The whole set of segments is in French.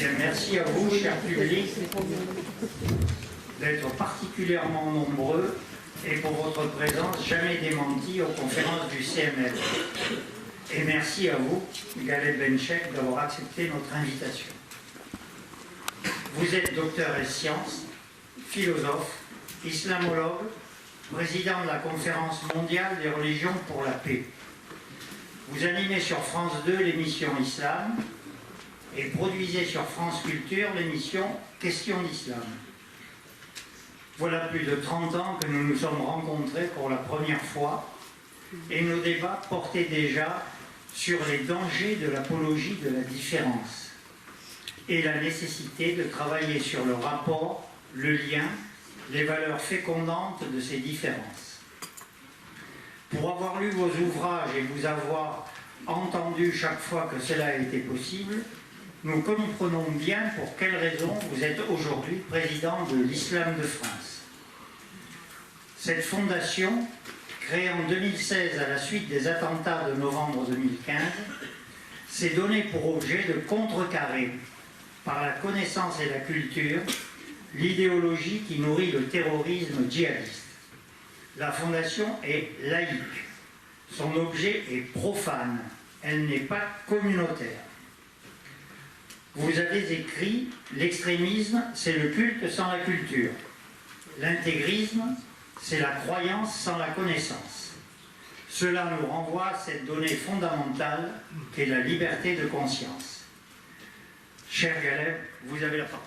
Bien, merci à vous, cher public, d'être particulièrement nombreux et pour votre présence jamais démentie aux conférences du CML. Et merci à vous, Galeb Benchek, d'avoir accepté notre invitation. Vous êtes docteur en sciences, philosophe, islamologue, président de la Conférence mondiale des religions pour la paix. Vous animez sur France 2 l'émission Islam et produisez sur France Culture l'émission Questions d'Islam. Voilà plus de 30 ans que nous nous sommes rencontrés pour la première fois et nos débats portaient déjà sur les dangers de l'apologie de la différence et la nécessité de travailler sur le rapport, le lien, les valeurs fécondantes de ces différences. Pour avoir lu vos ouvrages et vous avoir entendu chaque fois que cela a été possible, nous comprenons bien pour quelles raisons vous êtes aujourd'hui président de l'Islam de France. Cette fondation, créée en 2016 à la suite des attentats de novembre 2015, s'est donnée pour objet de contrecarrer, par la connaissance et la culture, l'idéologie qui nourrit le terrorisme djihadiste. La fondation est laïque. Son objet est profane. Elle n'est pas communautaire. Vous avez écrit « L'extrémisme, c'est le culte sans la culture. L'intégrisme, c'est la croyance sans la connaissance. Cela nous renvoie à cette donnée fondamentale qu'est la liberté de conscience. » Cher Galeb, vous avez la parole.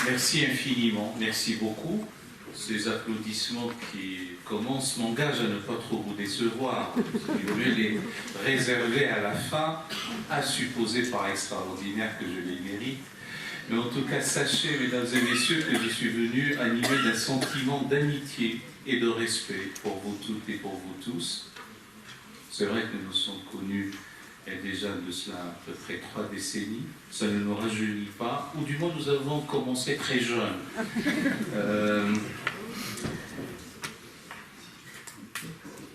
Merci infiniment, merci beaucoup. Ces applaudissements qui commencent m'engagent à ne pas trop vous décevoir. Il vaut mieux les réserver à la fin, à supposer par extraordinaire que je les mérite. Mais en tout cas, sachez, mesdames et messieurs, que je suis venu animé d'un sentiment d'amitié et de respect pour vous toutes et pour vous tous. C'est vrai que nous nous sommes connus il y a déjà de cela à peu près 3 décennies. Ça ne nous rajeunit pas, ou du moins nous avons commencé très jeunes.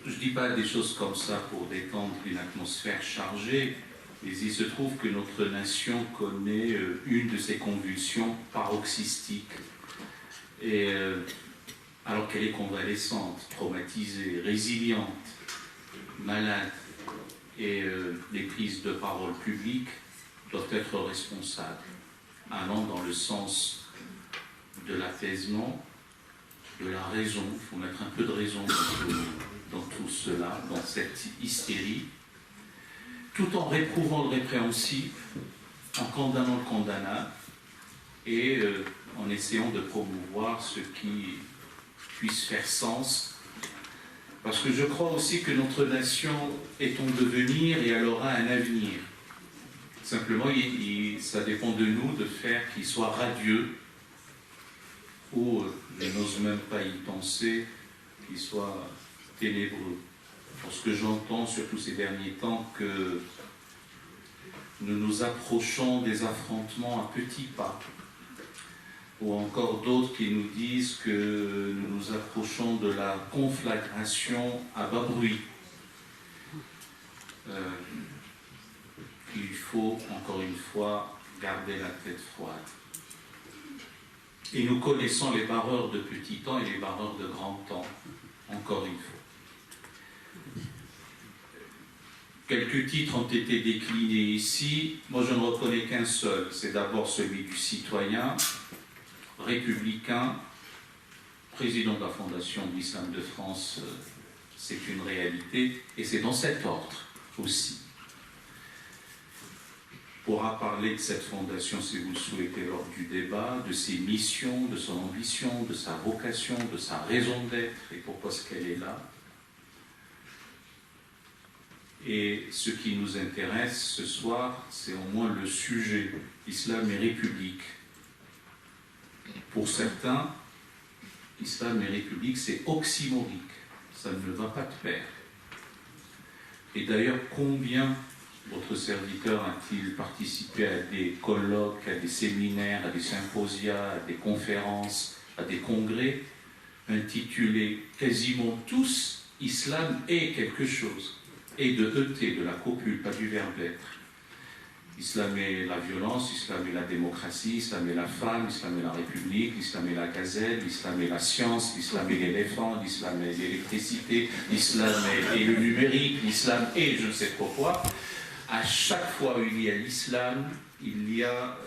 Je ne dis pas des choses comme ça pour détendre une atmosphère chargée, mais il se trouve que notre nation connaît une de ces convulsions paroxystiques. Et alors qu'elle est convalescente, traumatisée, résiliente, malade, et les prises de parole publiques doivent être responsables, allant dans le sens de l'apaisement, de la raison. Il faut mettre un peu de raison dans tout cela, dans cette hystérie, tout en réprouvant le répréhensible, en condamnant le condamnable et en essayant de promouvoir ce qui puisse faire sens. Parce que je crois aussi que notre nation est en devenir et elle aura un avenir. Simplement, ça dépend de nous de faire qu'il soit radieux, ou, je n'ose même pas y penser, qu'il soit ténébreux. Parce que j'entends, surtout ces derniers temps, que nous nous approchons des affrontements à petits pas, ou encore d'autres qui nous disent que nous nous approchons de la conflagration à bas bruit. Il faut, encore une fois, garder la tête froide. Et nous connaissons les barreurs de petit temps et les barreurs de grand temps, encore une fois. Quelques titres ont été déclinés ici. Moi, je ne reconnais qu'un seul. C'est d'abord celui du citoyen, républicain, président de la Fondation de l'Islam de France, c'est une réalité, et c'est dans cet ordre aussi. On pourra parler de cette fondation, si vous le souhaitez, lors du débat, de ses missions, de son ambition, de sa vocation, de sa raison d'être, et pourquoi est-ce qu'elle est là. Et ce qui nous intéresse ce soir, c'est au moins le sujet, Islam et République. Pour certains, Islam et République, c'est oxymorique, ça ne va pas de pair. Et d'ailleurs, combien votre serviteur a-t-il participé à des colloques, à des séminaires, à des symposia, à des conférences, à des congrès intitulés quasiment tous « Islam est quelque chose » et de ET, de la copule, pas du verbe être. Islam est la violence, Islam est la démocratie, Islam est la femme, Islam est la République, l'Islam est la gazelle, l'Islam est la science, l'Islam est l'éléphant, l'Islam est l'électricité, l'Islam est le numérique, l'Islam est je ne sais trop quoi. À chaque fois où il y a l'Islam, il y a,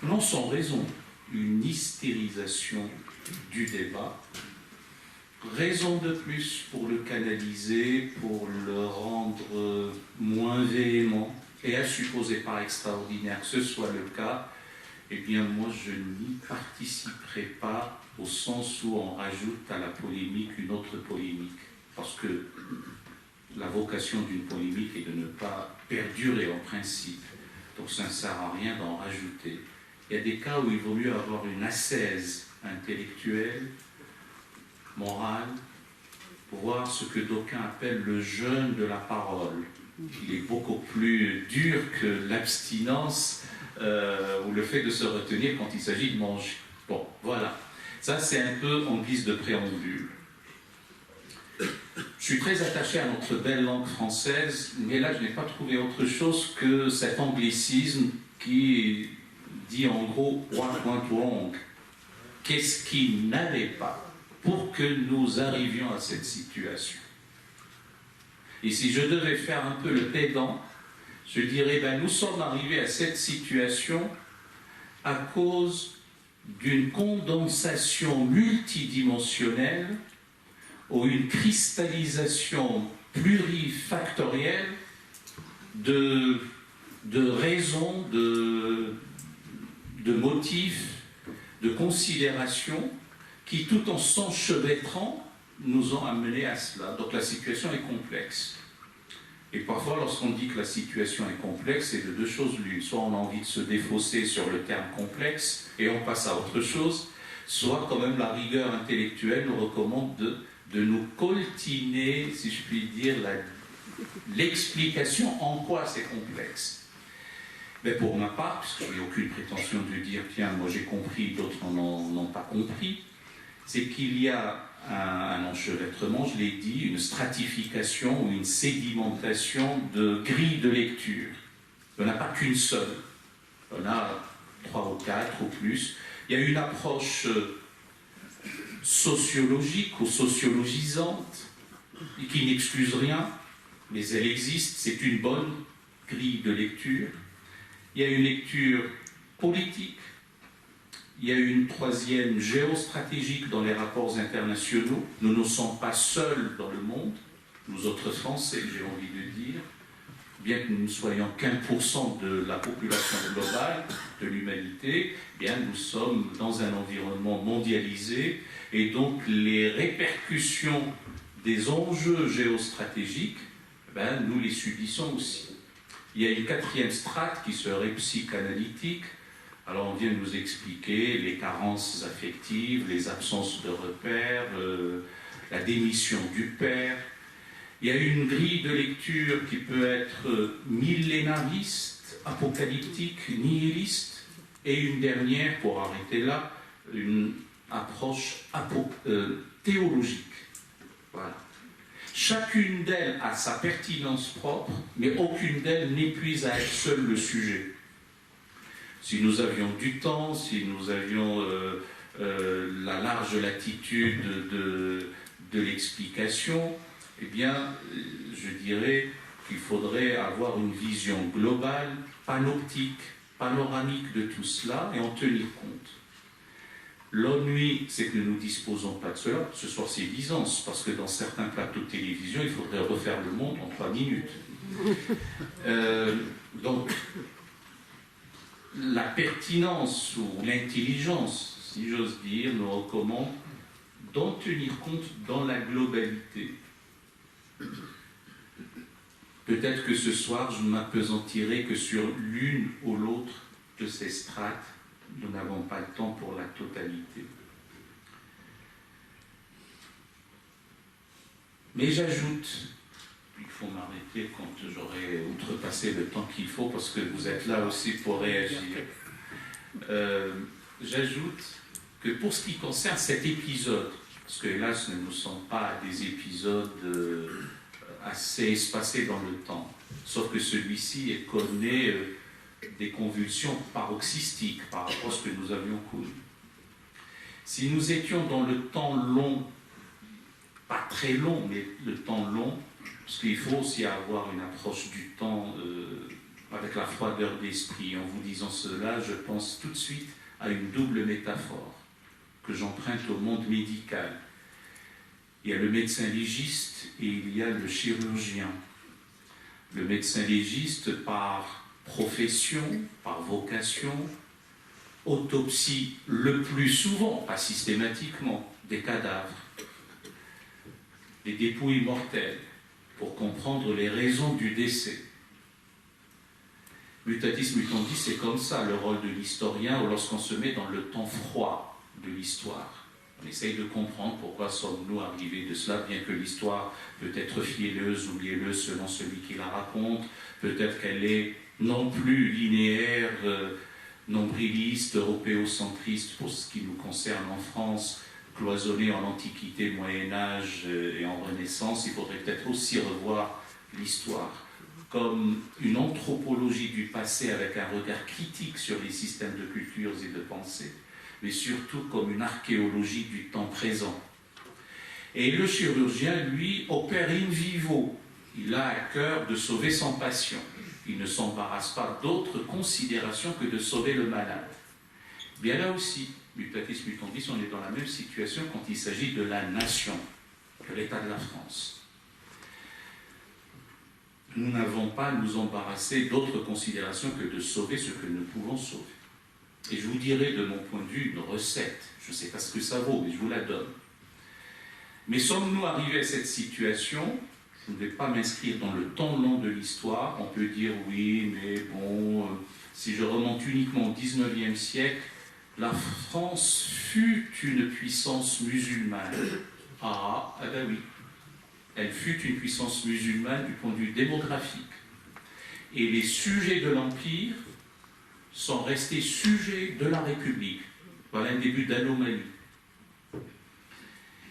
non sans raison, une hystérisation du débat. Raison de plus pour le canaliser, pour le rendre moins véhément, et à supposer par extraordinaire que ce soit le cas, eh bien moi je n'y participerai pas au sens où on rajoute à la polémique une autre polémique. Parce que la vocation d'une polémique est de ne pas perdurer en principe. Donc ça ne sert à rien d'en rajouter. Il y a des cas où il vaut mieux avoir une ascèse intellectuelle, morale, pour voir ce que d'aucuns appellent le jeûne de la parole. Il est beaucoup plus dur que l'abstinence ou le fait de se retenir quand il s'agit de manger. Bon, voilà. Ça, c'est un peu en guise de préambule. Je suis très attaché à notre belle langue française, mais là, je n'ai pas trouvé autre chose que cet anglicisme qui dit en gros « what went wrong ». Qu'est-ce qui n'allait pas pour que nous arrivions à cette situation? Et si je devais faire un peu le pédant, je dirais, nous sommes arrivés à cette situation à cause d'une condensation multidimensionnelle ou une cristallisation plurifactorielle de raisons, de motifs, de considérations qui, tout en s'enchevêtrant, nous ont amenés à cela. Donc la situation est complexe. Et parfois, lorsqu'on dit que la situation est complexe, c'est de deux choses l'une. Soit on a envie de se défausser sur le terme complexe et on passe à autre chose, soit quand même la rigueur intellectuelle nous recommande de nous coltiner, si je puis dire, l'explication en quoi c'est complexe. Mais pour ma part, puisque je n'ai aucune prétention de dire, tiens, moi j'ai compris, d'autres n'ont pas compris, c'est qu'il y a un enchevêtrement, je l'ai dit, une stratification ou une sédimentation de grilles de lecture. Il n'y en a pas qu'une seule. Il y en a 3 ou 4 ou plus. Il y a une approche sociologique ou sociologisante qui n'excuse rien, mais elle existe, c'est une bonne grille de lecture. Il y a une lecture politique. Il y a une troisième géostratégique dans les rapports internationaux. Nous ne sommes pas seuls dans le monde, nous autres Français, j'ai envie de dire, bien que nous ne soyons qu'1% de la population globale de l'humanité, bien nous sommes dans un environnement mondialisé et donc les répercussions des enjeux géostratégiques, nous les subissons aussi. Il y a une 4e strate qui serait psychanalytique. Alors on vient de nous expliquer les carences affectives, les absences de repères, la démission du père. Il y a une grille de lecture qui peut être millénariste, apocalyptique, nihiliste, et une dernière, pour arrêter là, une approche théologique. Voilà. Chacune d'elles a sa pertinence propre, mais aucune d'elles n'épuise à elle seule le sujet. Si nous avions du temps, si nous avions la large latitude de l'explication, eh bien, je dirais qu'il faudrait avoir une vision globale, panoptique, panoramique de tout cela et en tenir compte. L'ennui, c'est que nous ne disposons pas de cela. Ce soir, c'est Byzance, parce que dans certains plateaux de télévision, il faudrait refaire le monde en 3 minutes. Donc, la pertinence ou l'intelligence, si j'ose dire, nous recommande d'en tenir compte dans la globalité. Peut-être que ce soir, je ne m'appesantirai que sur l'une ou l'autre de ces strates. Nous n'avons pas le temps pour la totalité. Mais j'ajoute, il faut m'arrêter quand j'aurai outrepassé le temps qu'il faut, parce que vous êtes là aussi pour réagir. J'ajoute que pour ce qui concerne cet épisode, parce que hélas ce ne sont pas des épisodes assez espacés dans le temps, sauf que celui-ci connaît des convulsions paroxystiques par rapport à ce que nous avions connu. Si nous étions dans le temps long, pas très long, mais le temps long, parce qu'il faut aussi avoir une approche du temps avec la froideur d'esprit. En vous disant cela, je pense tout de suite à une double métaphore que j'emprunte au monde médical. Il y a le médecin légiste et il y a le chirurgien. Le médecin légiste, par profession, par vocation, autopsie le plus souvent, pas systématiquement, des cadavres, des dépouilles mortelles, pour comprendre les raisons du décès. Mutatis mutandis, c'est comme ça le rôle de l'historien lorsqu'on se met dans le temps froid de l'histoire. On essaye de comprendre pourquoi sommes-nous arrivés de cela, bien que l'histoire peut être fielleuse ou mielleuse selon celui qui la raconte, peut-être qu'elle est non plus linéaire, nombriliste, européocentriste pour ce qui nous concerne en France, cloisonnée en Antiquité, Moyen-Âge et en Renaissance. Il faudrait peut-être aussi revoir l'histoire comme une anthropologie du passé avec un regard critique sur les systèmes de cultures et de pensée, mais surtout comme une archéologie du temps présent. Et le chirurgien, lui, opère in vivo. Il a à cœur de sauver son patient. Il ne s'embarrasse pas d'autres considérations que de sauver le malade. Bien là aussi, mutatis mutandis, on est dans la même situation quand il s'agit de la nation, de l'État de la France. Nous n'avons pas à nous embarrasser d'autres considérations que de sauver ce que nous pouvons sauver. Et je vous dirai de mon point de vue une recette. Je ne sais pas ce que ça vaut, mais je vous la donne. Mais sommes-nous arrivés à cette situation? Je ne vais pas m'inscrire dans le temps long de l'histoire. On peut dire oui, mais bon, si je remonte uniquement au XIXe siècle, la France fut une puissance musulmane. Ah ben oui. Elle fut une puissance musulmane du point de vue démographique. Et les sujets de l'Empire sont restés sujets de la République. Voilà un début d'anomalie.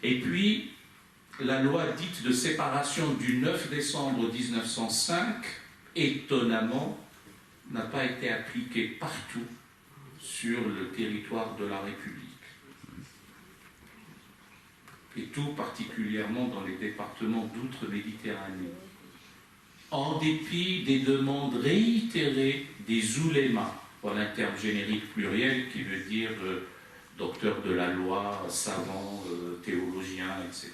Et puis, la loi dite de séparation du 9 décembre 1905, étonnamment, n'a pas été appliquée partout sur le territoire de la République. Et tout particulièrement dans les départements d'outre-Méditerranée. En dépit des demandes réitérées des oulémas, voilà un terme générique pluriel qui veut dire docteur de la loi, savant, théologien, etc.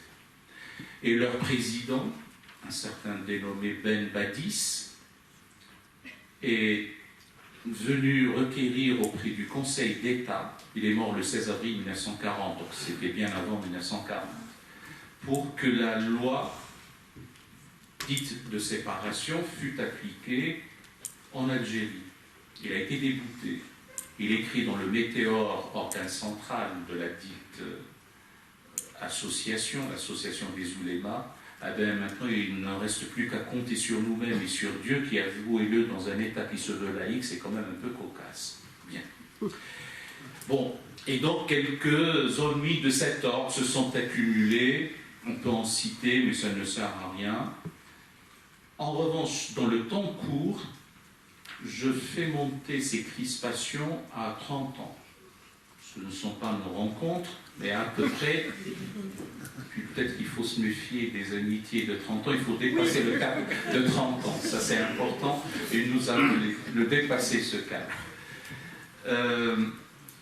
Et leur président, un certain dénommé Ben Badis, est venu requérir auprès du Conseil d'État, il est mort le 16 avril 1940, donc c'était bien avant 1940, pour que la loi dite de séparation fût appliquée en Algérie. Il a été débouté. Il écrit dans le Météore, organe central de la dite association, l'association des oulémas, ah ben maintenant il ne reste plus qu'à compter sur nous-mêmes et sur Dieu qui a voué le dans un État qui se veut laïque, c'est quand même un peu cocasse. Bien. Bon, et donc quelques ennuis de cet ordre se sont accumulés, on peut en citer, mais ça ne sert à rien. En revanche, dans le temps court, je fais monter ces crispations à 30 ans. Ce ne sont pas nos rencontres, mais à peu près, puis peut-être qu'il faut se méfier des amitiés de 30 ans, il faut dépasser le cap de 30 ans, ça c'est important, et nous allons le dépasser ce cap.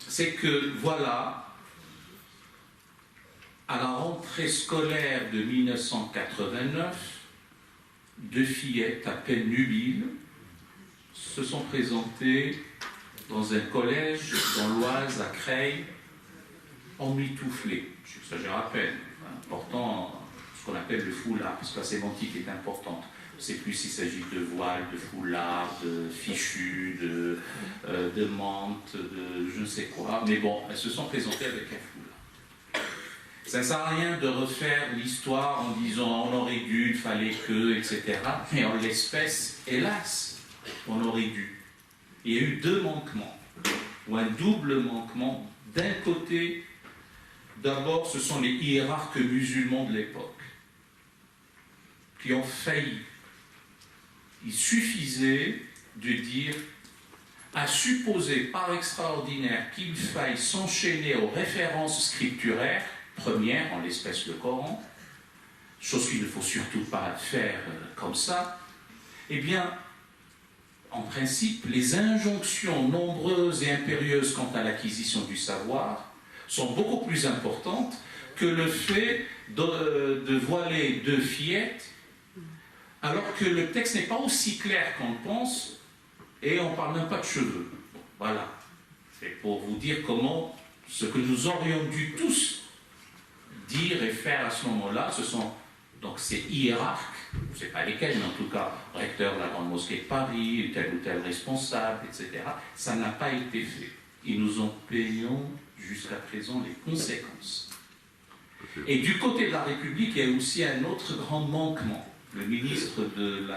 C'est que, voilà, à la rentrée scolaire de 1989, 2 fillettes à peine nubiles se sont présentées dans un collège dans l'Oise à Creil, emmitouflées. J'exagère à peine, portant ce qu'on appelle le foulard, parce que la sémantique est importante. Je ne sais plus s'il s'agit de voile, de foulard, de fichu, de mante, de je ne sais quoi, mais bon, elles se sont présentées avec un foulard. Ça ne sert à rien de refaire l'histoire en disant on aurait dû, il fallait que, etc. Mais en l'espèce, hélas, on aurait dû. Il y a eu 2 manquements, ou un double manquement D'un côté, d'abord, ce sont les hiérarques musulmans de l'époque qui ont failli. Il suffisait de dire, à supposer par extraordinaire qu'il faille s'enchaîner aux références scripturaires, premières, en l'espèce le Coran, chose qu'il ne faut surtout pas faire comme ça, eh bien, en principe, les injonctions nombreuses et impérieuses quant à l'acquisition du savoir sont beaucoup plus importantes que le fait de voiler deux fillettes, alors que le texte n'est pas aussi clair qu'on le pense, et on ne parle même pas de cheveux. Bon, voilà. C'est pour vous dire comment ce que nous aurions dû tous dire et faire à ce moment-là, ce sont donc ces hiérarques, je ne sais pas lesquels, mais en tout cas, recteur de la Grande Mosquée de Paris, tel ou tel responsable, etc. Ça n'a pas été fait. Et nous en payons jusqu'à présent les conséquences. Et du côté de la République, il y a aussi un autre grand manquement. Le ministre de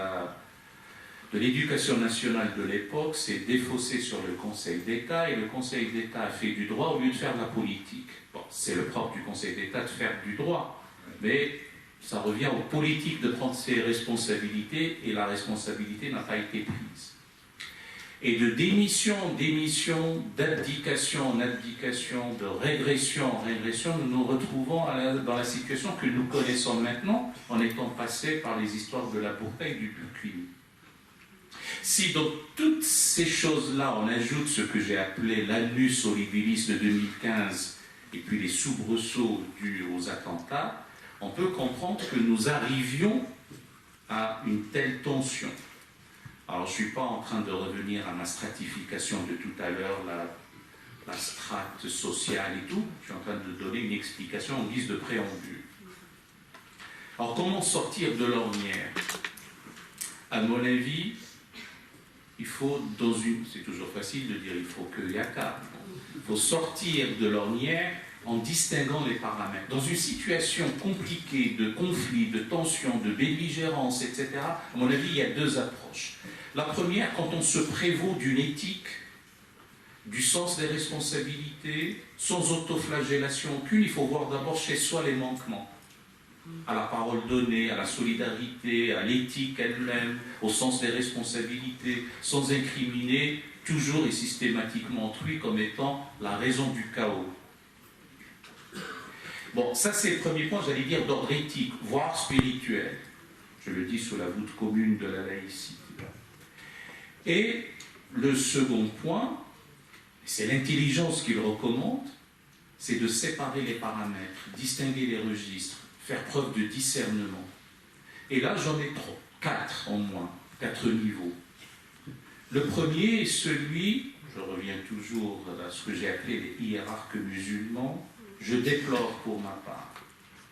l'Éducation nationale de l'époque s'est défaussé sur le Conseil d'État, et le Conseil d'État a fait du droit au lieu de faire de la politique. Bon, c'est le propre du Conseil d'État de faire du droit, mais ça revient aux politiques de prendre ses responsabilités, et la responsabilité n'a pas été prise. Et de démission en démission, d'abdication en abdication, de régression en régression, nous nous retrouvons dans la situation que nous connaissons maintenant, en étant passés par les histoires de la Bourpa et du Burkini. Si dans toutes ces choses-là, on ajoute ce que j'ai appelé l'annus horribilis de 2015, et puis les soubresauts dus aux attentats, on peut comprendre que nous arrivions à une telle tension. Alors, je ne suis pas en train de revenir à ma stratification de tout à l'heure, la strate sociale et tout. Je suis en train de donner une explication en guise de préambule. Alors, comment sortir de l'ornière? À mon avis, il faut, c'est toujours facile de dire il faut que yaka. Il faut sortir de l'ornière en distinguant les paramètres. Dans une situation compliquée de conflit, de tension, de belligérance, etc., à mon avis, il y a deux approches. La première, quand on se prévaut d'une éthique, du sens des responsabilités, sans autoflagellation aucune, il faut voir d'abord chez soi les manquements. À la parole donnée, à la solidarité, à l'éthique elle-même, au sens des responsabilités, sans incriminer toujours et systématiquement autrui comme étant la raison du chaos. Bon, ça c'est le premier point, j'allais dire, d'ordre éthique, voire spirituel. Je le dis sous la voûte commune de la laïcité. Et le second point, c'est l'intelligence qu'il recommande, c'est de séparer les paramètres, distinguer les registres, faire preuve de discernement. Et là, j'en ai quatre en moins, 4 niveaux. Le premier est celui, je reviens toujours à ce que j'ai appelé les hiérarques musulmans, je déplore pour ma part,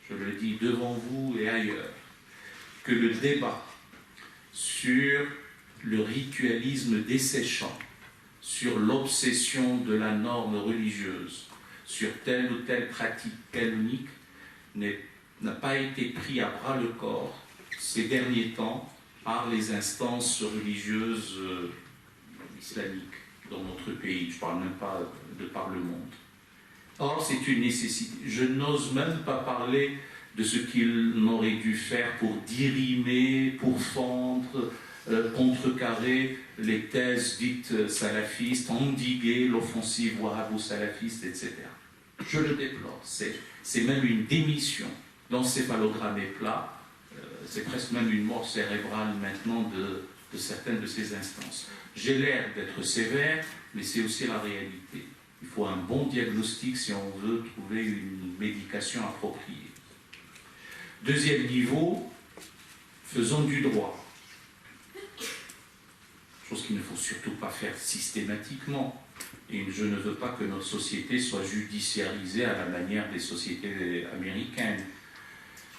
je le dis devant vous et ailleurs, que le débat sur le ritualisme desséchant, sur l'obsession de la norme religieuse, sur telle ou telle pratique canonique, n'a pas été pris à bras le corps ces derniers temps par les instances religieuses islamiques dans notre pays. Je ne parle même pas de par le monde. Or, c'est une nécessité. Je n'ose même pas parler de ce qu'il aurait dû faire pour dirimer, pour fendre, contrecarrer les thèses dites salafistes, endiguer l'offensive wahhabo-salafiste, etc. Je le déplore. C'est même une démission. L'encéphalogramme est plat. C'est presque même une mort cérébrale maintenant de certaines de ces instances. J'ai l'air d'être sévère, mais c'est aussi la réalité. Il faut un bon diagnostic si on veut trouver une médication appropriée. Deuxième niveau, faisons du droit. Chose qu'il ne faut surtout pas faire systématiquement. Et je ne veux pas que notre société soit judiciarisée à la manière des sociétés américaines.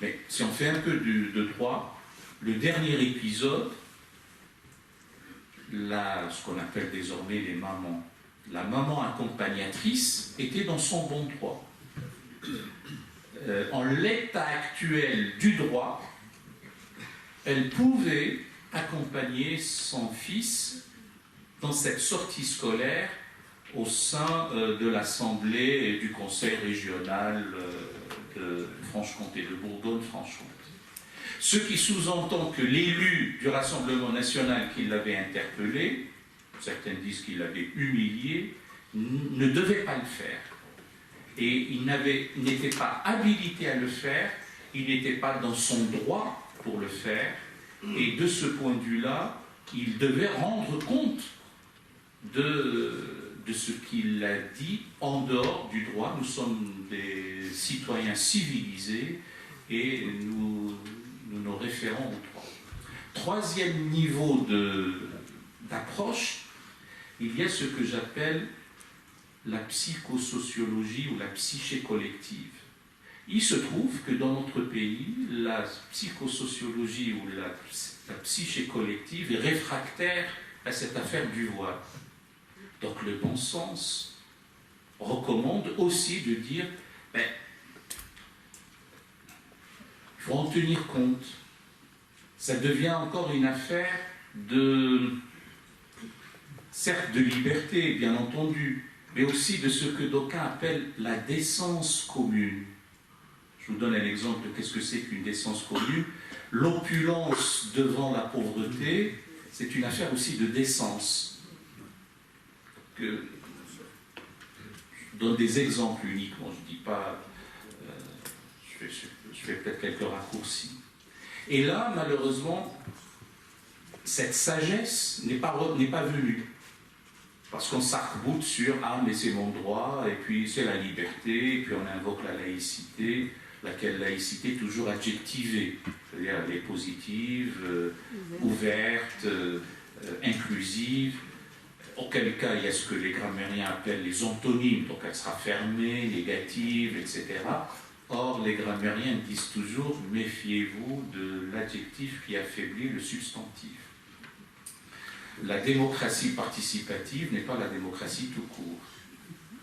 Mais si on fait un peu de droit, le dernier épisode, ce qu'on appelle désormais les mamans, la maman accompagnatrice était dans son bon droit. En l'état actuel du droit, elle pouvait accompagner son fils dans cette sortie scolaire au sein de l'Assemblée et du Conseil régional de Franche-Comté, de Bourgogne-Franche-Comté. Ce qui sous-entend que l'élu du Rassemblement national qui l'avait interpellé, certains disent qu'il l'avait humilié, ne devait pas le faire. Et il n'était pas habilité à le faire, il n'était pas dans son droit pour le faire, et de ce point de vue-là, il devait rendre compte de ce qu'il a dit en dehors du droit. Nous sommes des citoyens civilisés et nous nous référons au droit. Troisième niveau d'approche, il y a ce que j'appelle la psychosociologie ou la psyché collective. Il se trouve que dans notre pays, la psychosociologie ou la psyché collective est réfractaire à cette affaire du voile. Donc le bon sens recommande aussi de dire, il faut en tenir compte. Ça devient encore une affaire certes de liberté, bien entendu, mais aussi de ce que d'aucuns appellent la décence commune. Je vous donne un exemple de qu'est-ce que c'est qu'une décence commune. L'opulence devant la pauvreté, c'est une affaire aussi de décence. Je donne des exemples uniquement, je ne dis pas, je fais peut-être quelques raccourcis. Et là, malheureusement, cette sagesse n'est pas venue. Parce qu'on s'arc-boute sur « ah, mais c'est mon droit », et puis c'est la liberté, et puis on invoque la laïcité, laquelle laïcité toujours adjectivée, c'est-à-dire elle est positive, ouverte, inclusive, auquel cas il y a ce que les grammairiens appellent les antonymes, donc elle sera fermée, négative, etc. Or, les grammairiens disent toujours « méfiez-vous de l'adjectif qui affaiblit le substantif ». La démocratie participative n'est pas la démocratie tout court.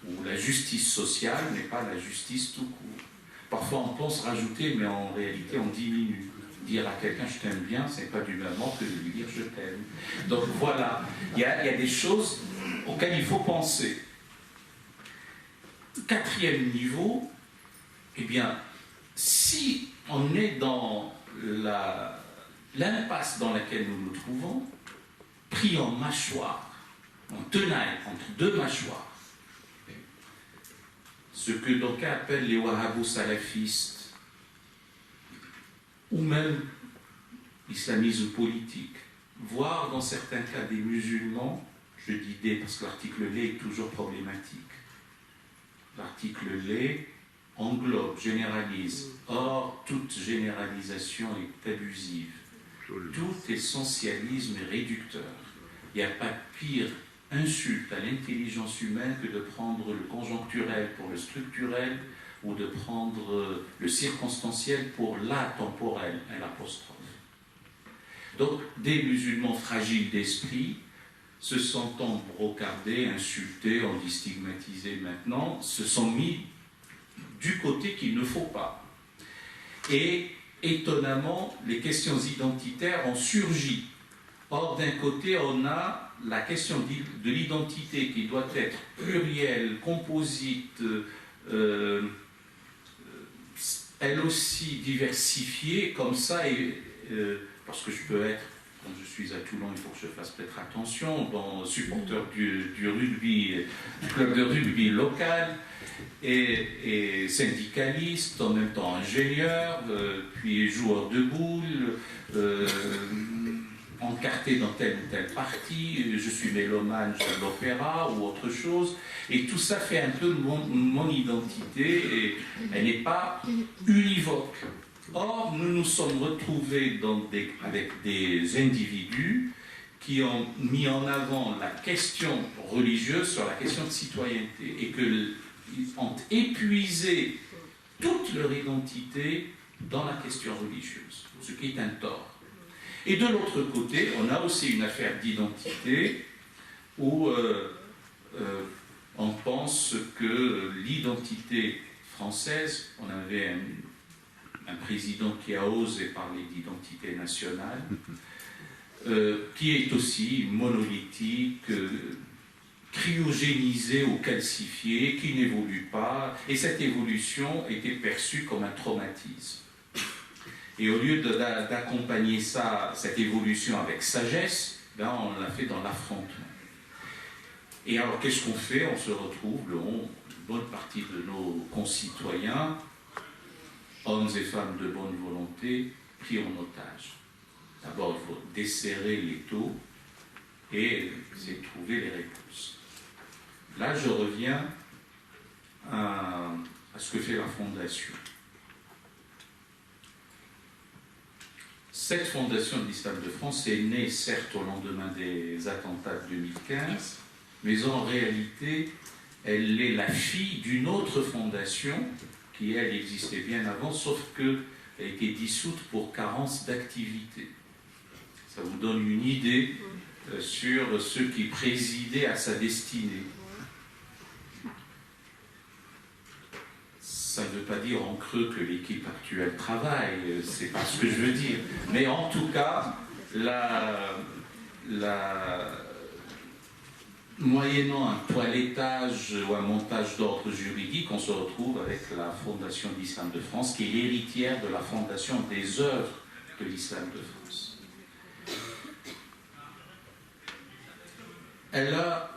Ou la justice sociale n'est pas la justice tout court. Parfois on pense rajouter, mais en réalité on diminue. Dire à quelqu'un je t'aime bien, ce n'est pas du même ordre que de lui dire je t'aime. Donc voilà, il y a des choses auxquelles il faut penser. Quatrième niveau, eh bien, si on est dans l'impasse dans laquelle nous nous trouvons, pris en mâchoire, en tenaille entre deux mâchoires, ce que d'aucuns appellent les wahhabos-salafistes, ou même l'islamisme politique, voire dans certains cas des musulmans, je dis des parce que l'article les est toujours problématique. L'article les englobe, généralise. Or, toute généralisation est abusive. Tout essentialisme est réducteur. Il n'y a pas pire insulte à l'intelligence humaine que de prendre le conjoncturel pour le structurel ou de prendre le circonstanciel pour l'atemporel, l'apostrophe. Donc, des musulmans fragiles d'esprit, se sentant brocardés, insultés, on dit stigmatisés maintenant, se sont mis du côté qu'il ne faut pas. Et étonnamment, les questions identitaires ont surgi. Or, d'un côté, on a la question de l'identité qui doit être plurielle, composite, elle aussi diversifiée, comme ça, parce que je peux être, quand je suis à Toulon, il faut que je fasse peut-être attention, supporter du rugby, du club de rugby local, et syndicaliste, en même temps ingénieur, puis joueur de boules, encarté dans telle ou telle partie, je suis mélomane, j'aime l'opéra ou autre chose, et tout ça fait un peu mon identité, et elle n'est pas univoque. Or, nous nous sommes retrouvés avec des individus qui ont mis en avant la question religieuse sur la question de citoyenneté, et qu'ils ont épuisé toute leur identité dans la question religieuse, ce qui est un tort. Et de l'autre côté, on a aussi une affaire d'identité où on pense que l'identité française, on avait un président qui a osé parler d'identité nationale, qui est aussi monolithique, cryogénisé ou calcifié, qui n'évolue pas, et cette évolution était perçue comme un traumatisme. Et au lieu d'accompagner cette évolution avec sagesse, ben on l'a fait dans l'affrontement. Et alors qu'est-ce qu'on fait? On se retrouve, une bonne partie de nos concitoyens, hommes et femmes de bonne volonté, pris en otage. D'abord, il faut desserrer l'étau et c'est trouver les réponses. Là, je reviens à ce que fait la Fondation. Cette Fondation de l'Islam de France est née, certes, au lendemain des attentats de 2015, mais en réalité, elle est la fille d'une autre fondation qui, elle, existait bien avant, sauf qu'elle a été dissoute pour carence d'activité. Ça vous donne une idée sur ceux qui présidaient à sa destinée. Ça ne veut pas dire en creux que l'équipe actuelle travaille, c'est pas ce que je veux dire. Mais en tout cas, moyennant un toilettage ou un montage d'ordre juridique, on se retrouve avec la Fondation de l'Islam de France, qui est l'héritière de la Fondation des œuvres de l'Islam de France. Elle a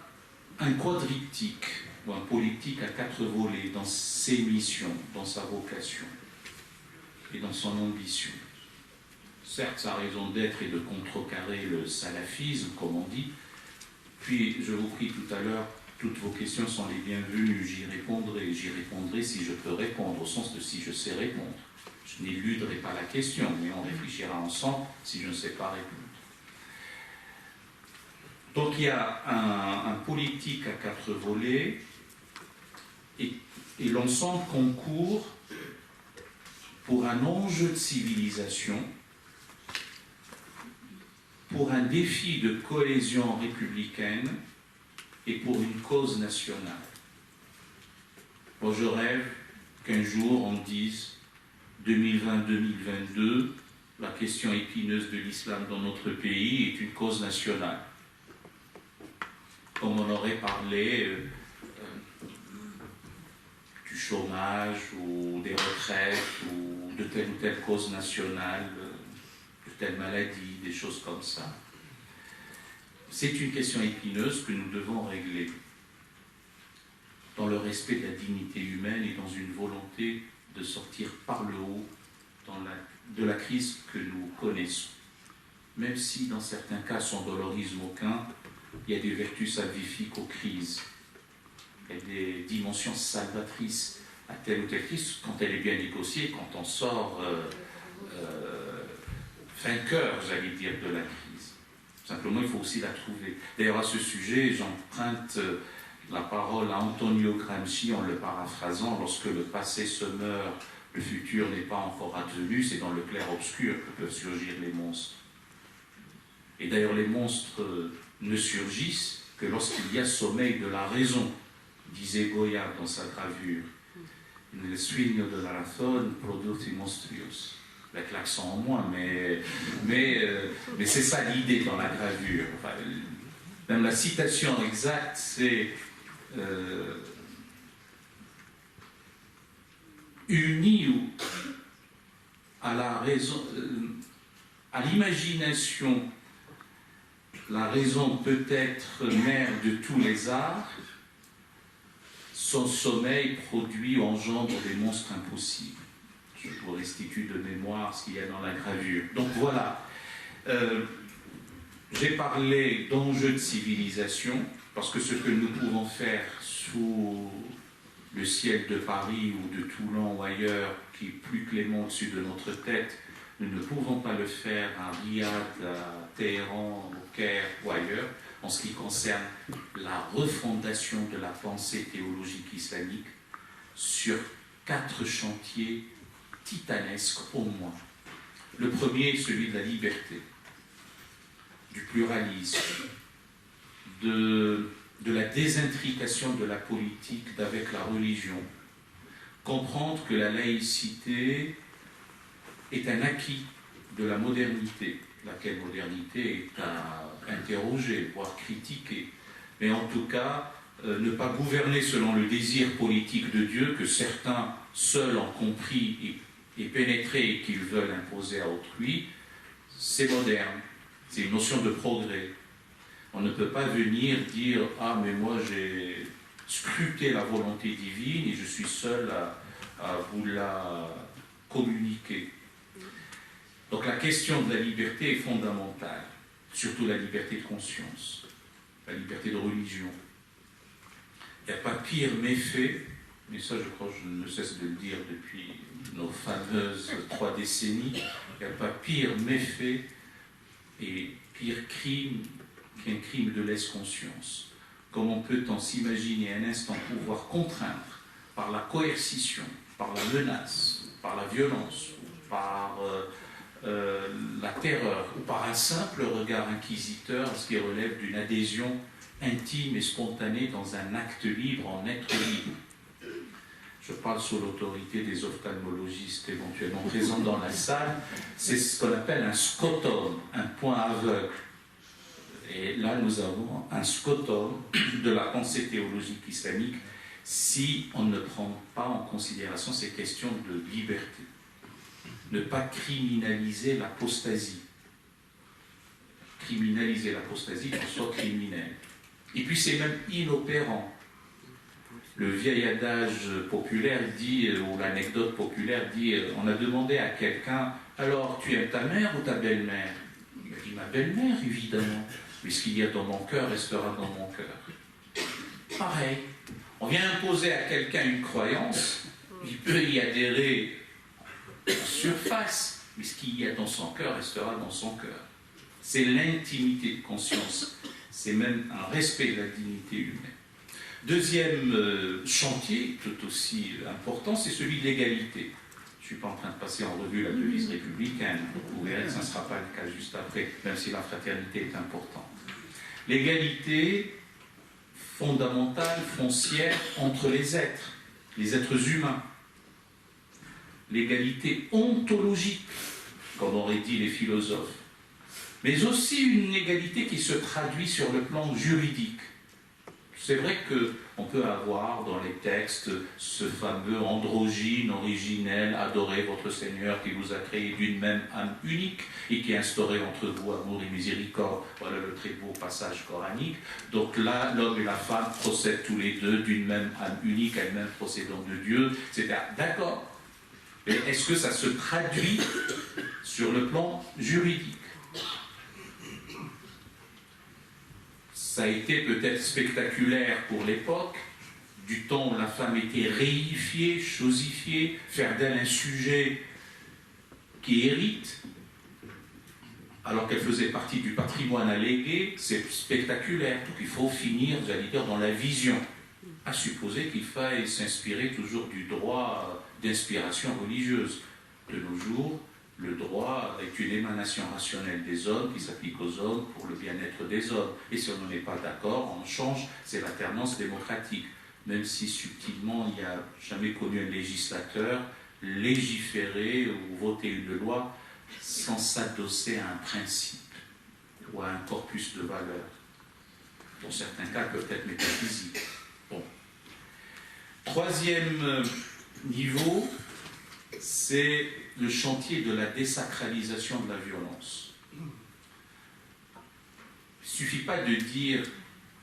un quadriptyque, ou un polyptyque à 4 volets dans ses missions, dans sa vocation et dans son ambition. Certes, sa raison d'être est de contrecarrer le salafisme, comme on dit. Puis, je vous prie tout à l'heure, toutes vos questions sont les bienvenues, j'y répondrai si je peux répondre, au sens de si je sais répondre. Je n'éluderai pas la question, mais on réfléchira ensemble si je ne sais pas répondre. Donc il y a un politique à 4 volets, et l'ensemble concourt pour un enjeu de civilisation, pour un défi de cohésion républicaine et pour une cause nationale. Bon, je rêve qu'un jour on dise 2020-2022, la question épineuse de l'islam dans notre pays est une cause nationale. Comme on aurait parlé du chômage ou des retraites ou de telle ou telle cause nationale, de telle maladie, des choses comme ça. C'est une question épineuse que nous devons régler dans le respect de la dignité humaine et dans une volonté de sortir par le haut de la crise que nous connaissons. Même si dans certains cas, sans dolorisme aucun, il y a des vertus salvifiques aux crises. Il y a des dimensions salvatrices à telle ou telle crise, quand elle est bien négociée, quand on sort vainqueur, j'allais dire, de la crise. Simplement, il faut aussi la trouver. D'ailleurs, à ce sujet, j'emprunte la parole à Antonio Gramsci en le paraphrasant: lorsque le passé se meurt, le futur n'est pas encore advenu, c'est dans le clair-obscur que peuvent surgir les monstres. Et d'ailleurs, les monstres ne surgissent que lorsqu'il y a sommeil de la raison, disait Goya dans sa gravure. Le sueño de la razón produce monstruos. Avec l'accent en moins, mais c'est ça l'idée dans la gravure. Enfin, même la citation exacte, c'est uni à la raison, à l'imagination. La raison peut être mère de tous les arts. Son sommeil produit ou engendre des monstres impossibles. Je vous restitue de mémoire ce qu'il y a dans la gravure. Donc voilà, j'ai parlé d'enjeux de civilisation, parce que ce que nous pouvons faire sous le ciel de Paris ou de Toulon ou ailleurs, qui est plus clément au-dessus de notre tête, nous ne pouvons pas le faire à Riyad, à Téhéran, au Caire ou ailleurs, en ce qui concerne la refondation de la pensée théologique islamique sur 4 chantiers titanesques au moins. Le premier est celui de la liberté, du pluralisme, de la désintrication de la politique d'avec la religion. Comprendre que la laïcité est un acquis de la modernité, laquelle modernité est à interroger, voire critiquer. Mais en tout cas, ne pas gouverner selon le désir politique de Dieu que certains seuls ont compris et pénétré et qu'ils veulent imposer à autrui, c'est moderne, c'est une notion de progrès. On ne peut pas venir dire « Ah, mais moi j'ai scruté la volonté divine et je suis seul à vous la communiquer ». Donc la question de la liberté est fondamentale, surtout la liberté de conscience, la liberté de religion. Il n'y a pas pire méfait, mais ça je crois que je ne cesse de le dire depuis nos fameuses 3 décennies, il n'y a pas pire méfait et pire crime qu'un crime de lèse-conscience. Comment peut-on s'imaginer un instant pouvoir contraindre par la coercition, par la menace, par la violence, par la terreur ou par un simple regard inquisiteur, ce qui relève d'une adhésion intime et spontanée dans un acte libre en être libre. Je parle sous l'autorité des ophtalmologistes éventuellement présents dans la salle, c'est ce qu'on appelle un scotum, un point aveugle. Et là, nous avons un scotum de la pensée théologique islamique si on ne prend pas en considération ces questions de liberté. Ne pas criminaliser l'apostasie. Criminaliser l'apostasie, qu'on soit criminel. Et puis c'est même inopérant. Le vieil adage populaire dit, ou l'anecdote populaire dit, on a demandé à quelqu'un, alors tu aimes ta mère ou ta belle-mère? Il a dit, ma belle-mère, évidemment. Mais ce qu'il y a dans mon cœur restera dans mon cœur. Pareil. On vient imposer à quelqu'un une croyance, il peut y adhérer en surface, mais ce qu'il y a dans son cœur restera dans son cœur. C'est l'intimité de conscience, c'est même un respect de la dignité humaine. Deuxième chantier, tout aussi important, c'est celui de l'égalité. Je ne suis pas en train de passer en revue la devise républicaine, vous verrez que ça ne sera pas le cas juste après, même si la fraternité est importante. L'égalité fondamentale, foncière, entre les êtres humains. L'égalité ontologique, comme auraient dit les philosophes, mais aussi une égalité qui se traduit sur le plan juridique. C'est vrai qu'on peut avoir dans les textes ce fameux androgyne originel, adorez votre Seigneur qui vous a créé d'une même âme unique et qui a instauré entre vous amour et miséricorde. Voilà le très beau passage coranique. Donc là, l'homme et la femme procèdent tous les deux d'une même âme unique, elle-même procédant de Dieu, etc. D'accord. Mais est-ce que ça se traduit sur le plan juridique? Ça a été peut-être spectaculaire pour l'époque, du temps où la femme était réifiée, chosifiée, faire d'elle un sujet qui hérite, alors qu'elle faisait partie du patrimoine allégué, c'est spectaculaire. Donc il faut finir, j'allais dire, dans la vision, à supposer qu'il faille s'inspirer toujours du droit d'inspiration religieuse. De nos jours, le droit est une émanation rationnelle des hommes qui s'applique aux hommes pour le bien-être des hommes. Et si on n'en est pas d'accord, on change, c'est l'alternance démocratique. Même si subtilement, il n'y a jamais connu un législateur légiférer ou voter une loi sans s'adosser à un principe ou à un corpus de valeurs. Dans certains cas, peuvent être métaphysiques. Bon. Troisième niveau, c'est le chantier de la désacralisation de la violence. Il ne suffit pas de dire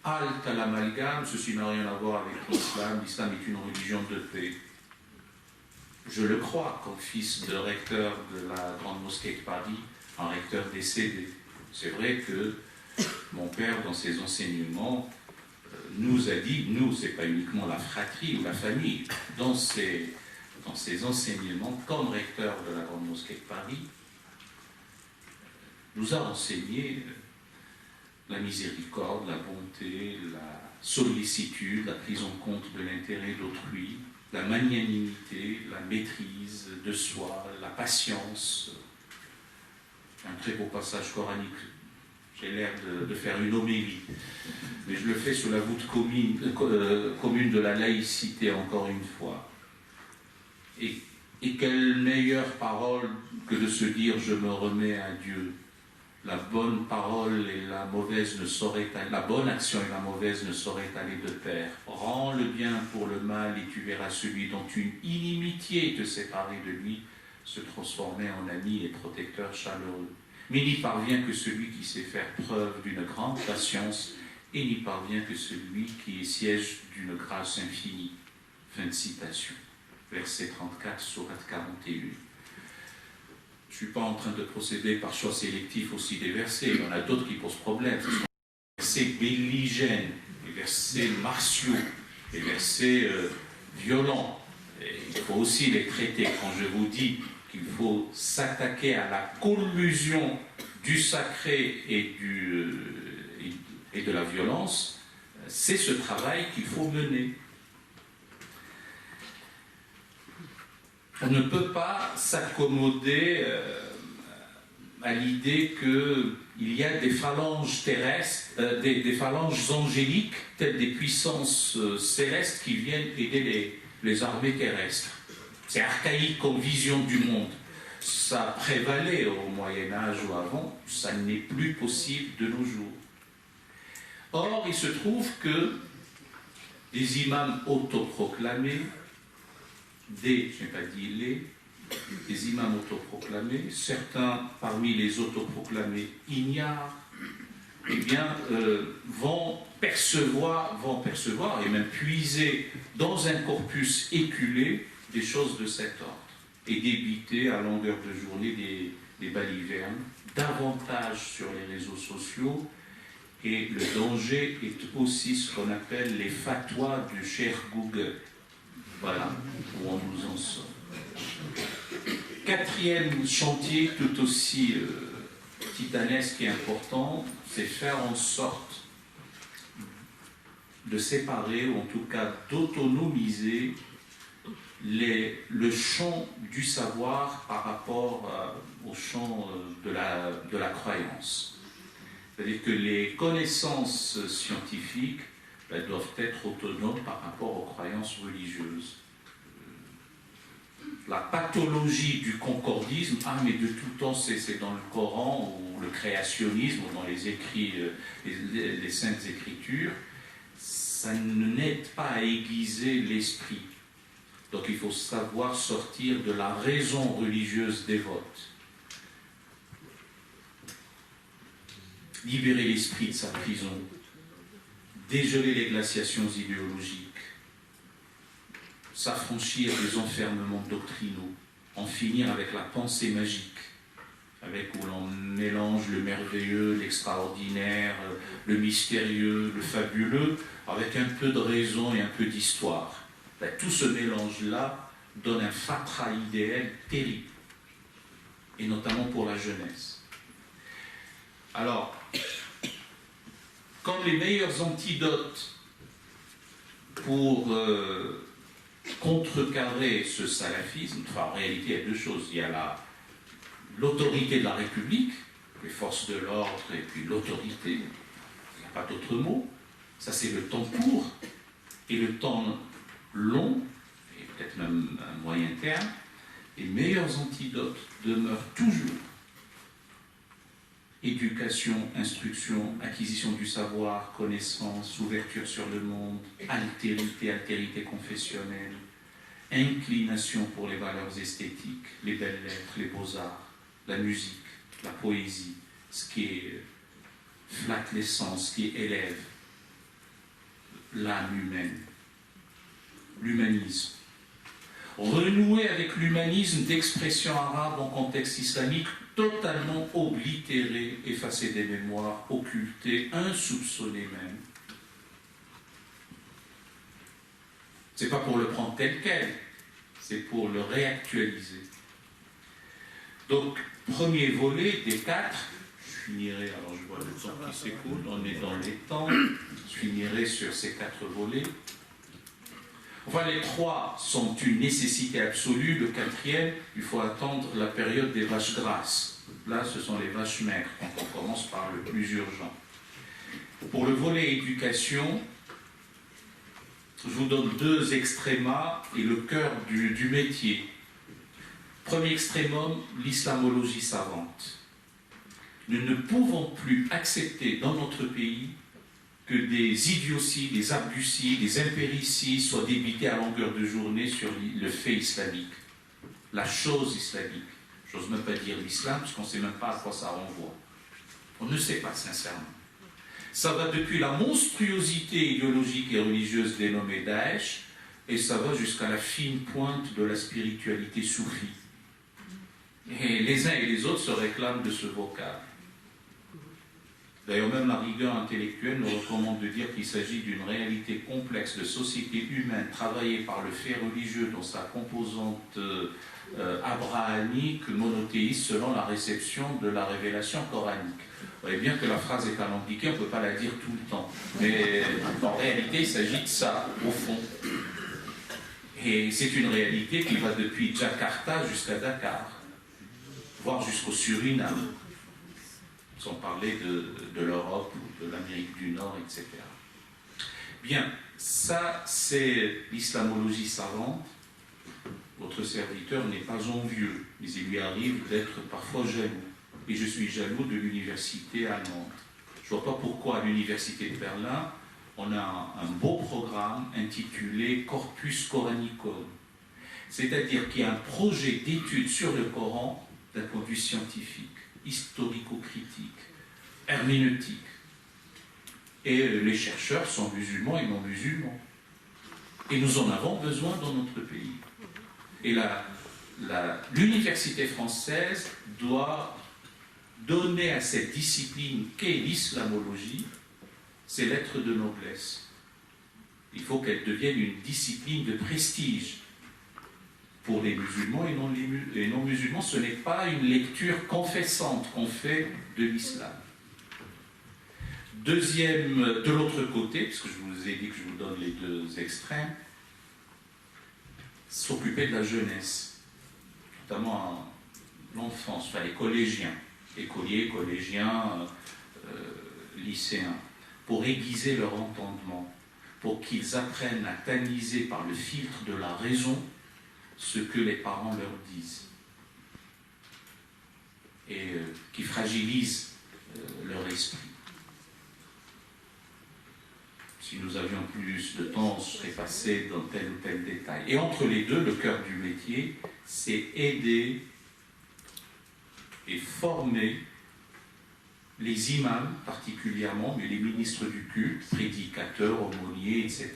halte à l'amalgame, ceci n'a rien à voir avec l'islam, l'islam est une religion de paix. Je le crois comme fils de recteur de la Grande Mosquée de Paris, un recteur décédé. C'est vrai que mon père, dans ses enseignements, nous a dit, nous, c'est pas uniquement la fratrie ou la famille, dans ses enseignements, comme recteur de la Grande Mosquée de Paris, nous a enseigné la miséricorde, la bonté, la sollicitude, la prise en compte de l'intérêt d'autrui, la magnanimité, la maîtrise de soi, la patience. Un très beau passage coranique. J'ai l'air de faire une homélie, mais je le fais sous la voûte commune de la laïcité, encore une fois. Et quelle meilleure parole que de se dire « je me remets à Dieu ». la bonne parole et la mauvaise ne sauraient, la bonne action et la mauvaise ne sauraient aller de pair. Rends le bien pour le mal et tu verras celui dont une inimitié te séparait de lui se transformer en ami et protecteur chaleureux. Mais n'y parvient que celui qui sait faire preuve d'une grande patience, et n'y parvient que celui qui est siège d'une grâce infinie. Fin de citation. Verset 34, sourate 41. Je ne suis pas en train de procéder par choix sélectif aussi des versets. Il y en a d'autres qui posent problème. Ce sont les versets belligènes, les versets martiaux, les versets violents. Et il faut aussi les traiter. Quand je vous dis qu'il faut s'attaquer à la collusion du sacré et de la violence, c'est ce travail qu'il faut mener. On ne peut pas s'accommoder à l'idée qu'il y a des phalanges terrestres, des phalanges angéliques, telles des puissances célestes qui viennent aider les armées terrestres. C'est archaïque comme vision du monde. Ça prévalait au Moyen-Âge ou avant, ça n'est plus possible de nos jours. Or, il se trouve que des imams autoproclamés, je n'ai pas dit des imams autoproclamés, certains parmi les autoproclamés ignares, eh bien, vont percevoir et même puiser dans un corpus éculé des choses de cet ordre et débiter à longueur de journée des balivernes, davantage sur les réseaux sociaux. Et le danger est aussi ce qu'on appelle les fatwas du cher Google. Voilà où on nous en sort. Quatrième chantier tout aussi titanesque et important, c'est faire en sorte de séparer, ou en tout cas d'autonomiser le champ du savoir par rapport au champ de la croyance. C'est-à-dire que les connaissances scientifiques doivent être autonomes par rapport aux croyances religieuses. La pathologie du concordisme, mais de tout temps c'est dans le Coran ou le créationnisme ou dans les écrits, les saintes écritures, ça n'aide pas à aiguiser l'esprit. Donc il faut savoir sortir de la raison religieuse dévote. Libérer l'esprit de sa prison, dégeler les glaciations idéologiques, s'affranchir des enfermements doctrinaux, en finir avec la pensée magique, où l'on mélange le merveilleux, l'extraordinaire, le mystérieux, le fabuleux, avec un peu de raison et un peu d'histoire. Tout ce mélange-là donne un fatras idéal terrible, et notamment pour la jeunesse. Alors, comme les meilleurs antidotes pour contrecarrer ce salafisme, en réalité, il y a deux choses. Il y a l'autorité de la République, les forces de l'ordre et puis l'autorité, il n'y a pas d'autre mot. Ça, c'est le temps court et le temps long, et peut-être même à moyen terme. Les meilleurs antidotes demeurent toujours éducation, instruction, acquisition du savoir, connaissance, ouverture sur le monde, altérité confessionnelle, inclination pour les valeurs esthétiques, les belles lettres, les beaux-arts, la musique, la poésie, ce qui flatte les sens, ce qui élève l'âme humaine, l'humanisme. Renouer avec l'humanisme d'expression arabe en contexte islamique, totalement oblitéré, effacé des mémoires, occulté, insoupçonné même. C'est pas pour le prendre tel quel, c'est pour le réactualiser. Donc, premier volet des 4, je finirai, alors je vois le temps qui s'écoule, on est dans les temps, je finirai sur ces 4 volets. Enfin, les 3 sont une nécessité absolue. Le 4e, il faut attendre la période des vaches grasses. Là, ce sont les vaches maigres. Donc, on commence par le plus urgent. Pour le volet éducation, je vous donne 2 extrémas et le cœur du métier. Premier extrémum, l'islamologie savante. Nous ne pouvons plus accepter dans notre pays que des idioties, des abducies, des impéricides soient débités à longueur de journée sur le fait islamique, la chose islamique. J'ose même pas dire l'islam, parce qu'on ne sait même pas à quoi ça renvoie. On ne sait pas, sincèrement. Ça va depuis la monstruosité idéologique et religieuse dénommée Daesh, et ça va jusqu'à la fine pointe de la spiritualité soufie. Et les uns et les autres se réclament de ce vocable. D'ailleurs, même la rigueur intellectuelle nous recommande de dire qu'il s'agit d'une réalité complexe de société humaine travaillée par le fait religieux dans sa composante abrahamique, monothéiste, selon la réception de la révélation coranique. Vous voyez bien que la phrase est alambiquée, on ne peut pas la dire tout le temps. Mais en réalité, il s'agit de ça, au fond. Et c'est une réalité qui va depuis Jakarta jusqu'à Dakar, voire jusqu'au Suriname, sans parler de l'Europe ou de l'Amérique du Nord, etc. Bien, ça c'est l'islamologie savante. Votre serviteur n'est pas envieux, mais il lui arrive d'être parfois jaloux. Et je suis jaloux de l'université allemande. Je ne vois pas pourquoi à l'université de Berlin, on a un beau programme intitulé Corpus Coranicum. C'est-à-dire qu'il y a un projet d'étude sur le Coran d'un point de vue scientifique, historico-critique, herméneutique. Et les chercheurs sont musulmans et non musulmans. Et nous en avons besoin dans notre pays. Et l'université française doit donner à cette discipline qu'est l'islamologie ses lettres de noblesse. Il faut qu'elle devienne une discipline de prestige. Pour les musulmans et non musulmans, ce n'est pas une lecture confessante qu'on fait de l'islam. Deuxième, de l'autre côté, puisque je vous ai dit que je vous donne les deux extrêmes, s'occuper de la jeunesse, notamment l'enfance, enfin les collégiens, écoliers, collégiens, lycéens, pour aiguiser leur entendement, pour qu'ils apprennent à tamiser par le filtre de la raison ce que les parents leur disent et qui fragilise leur esprit. Si nous avions plus de temps, je serais passé dans tel ou tel détail. Et entre les deux, le cœur du métier, c'est aider et former les imams particulièrement, mais les ministres du culte, prédicateurs, aumôniers, etc.,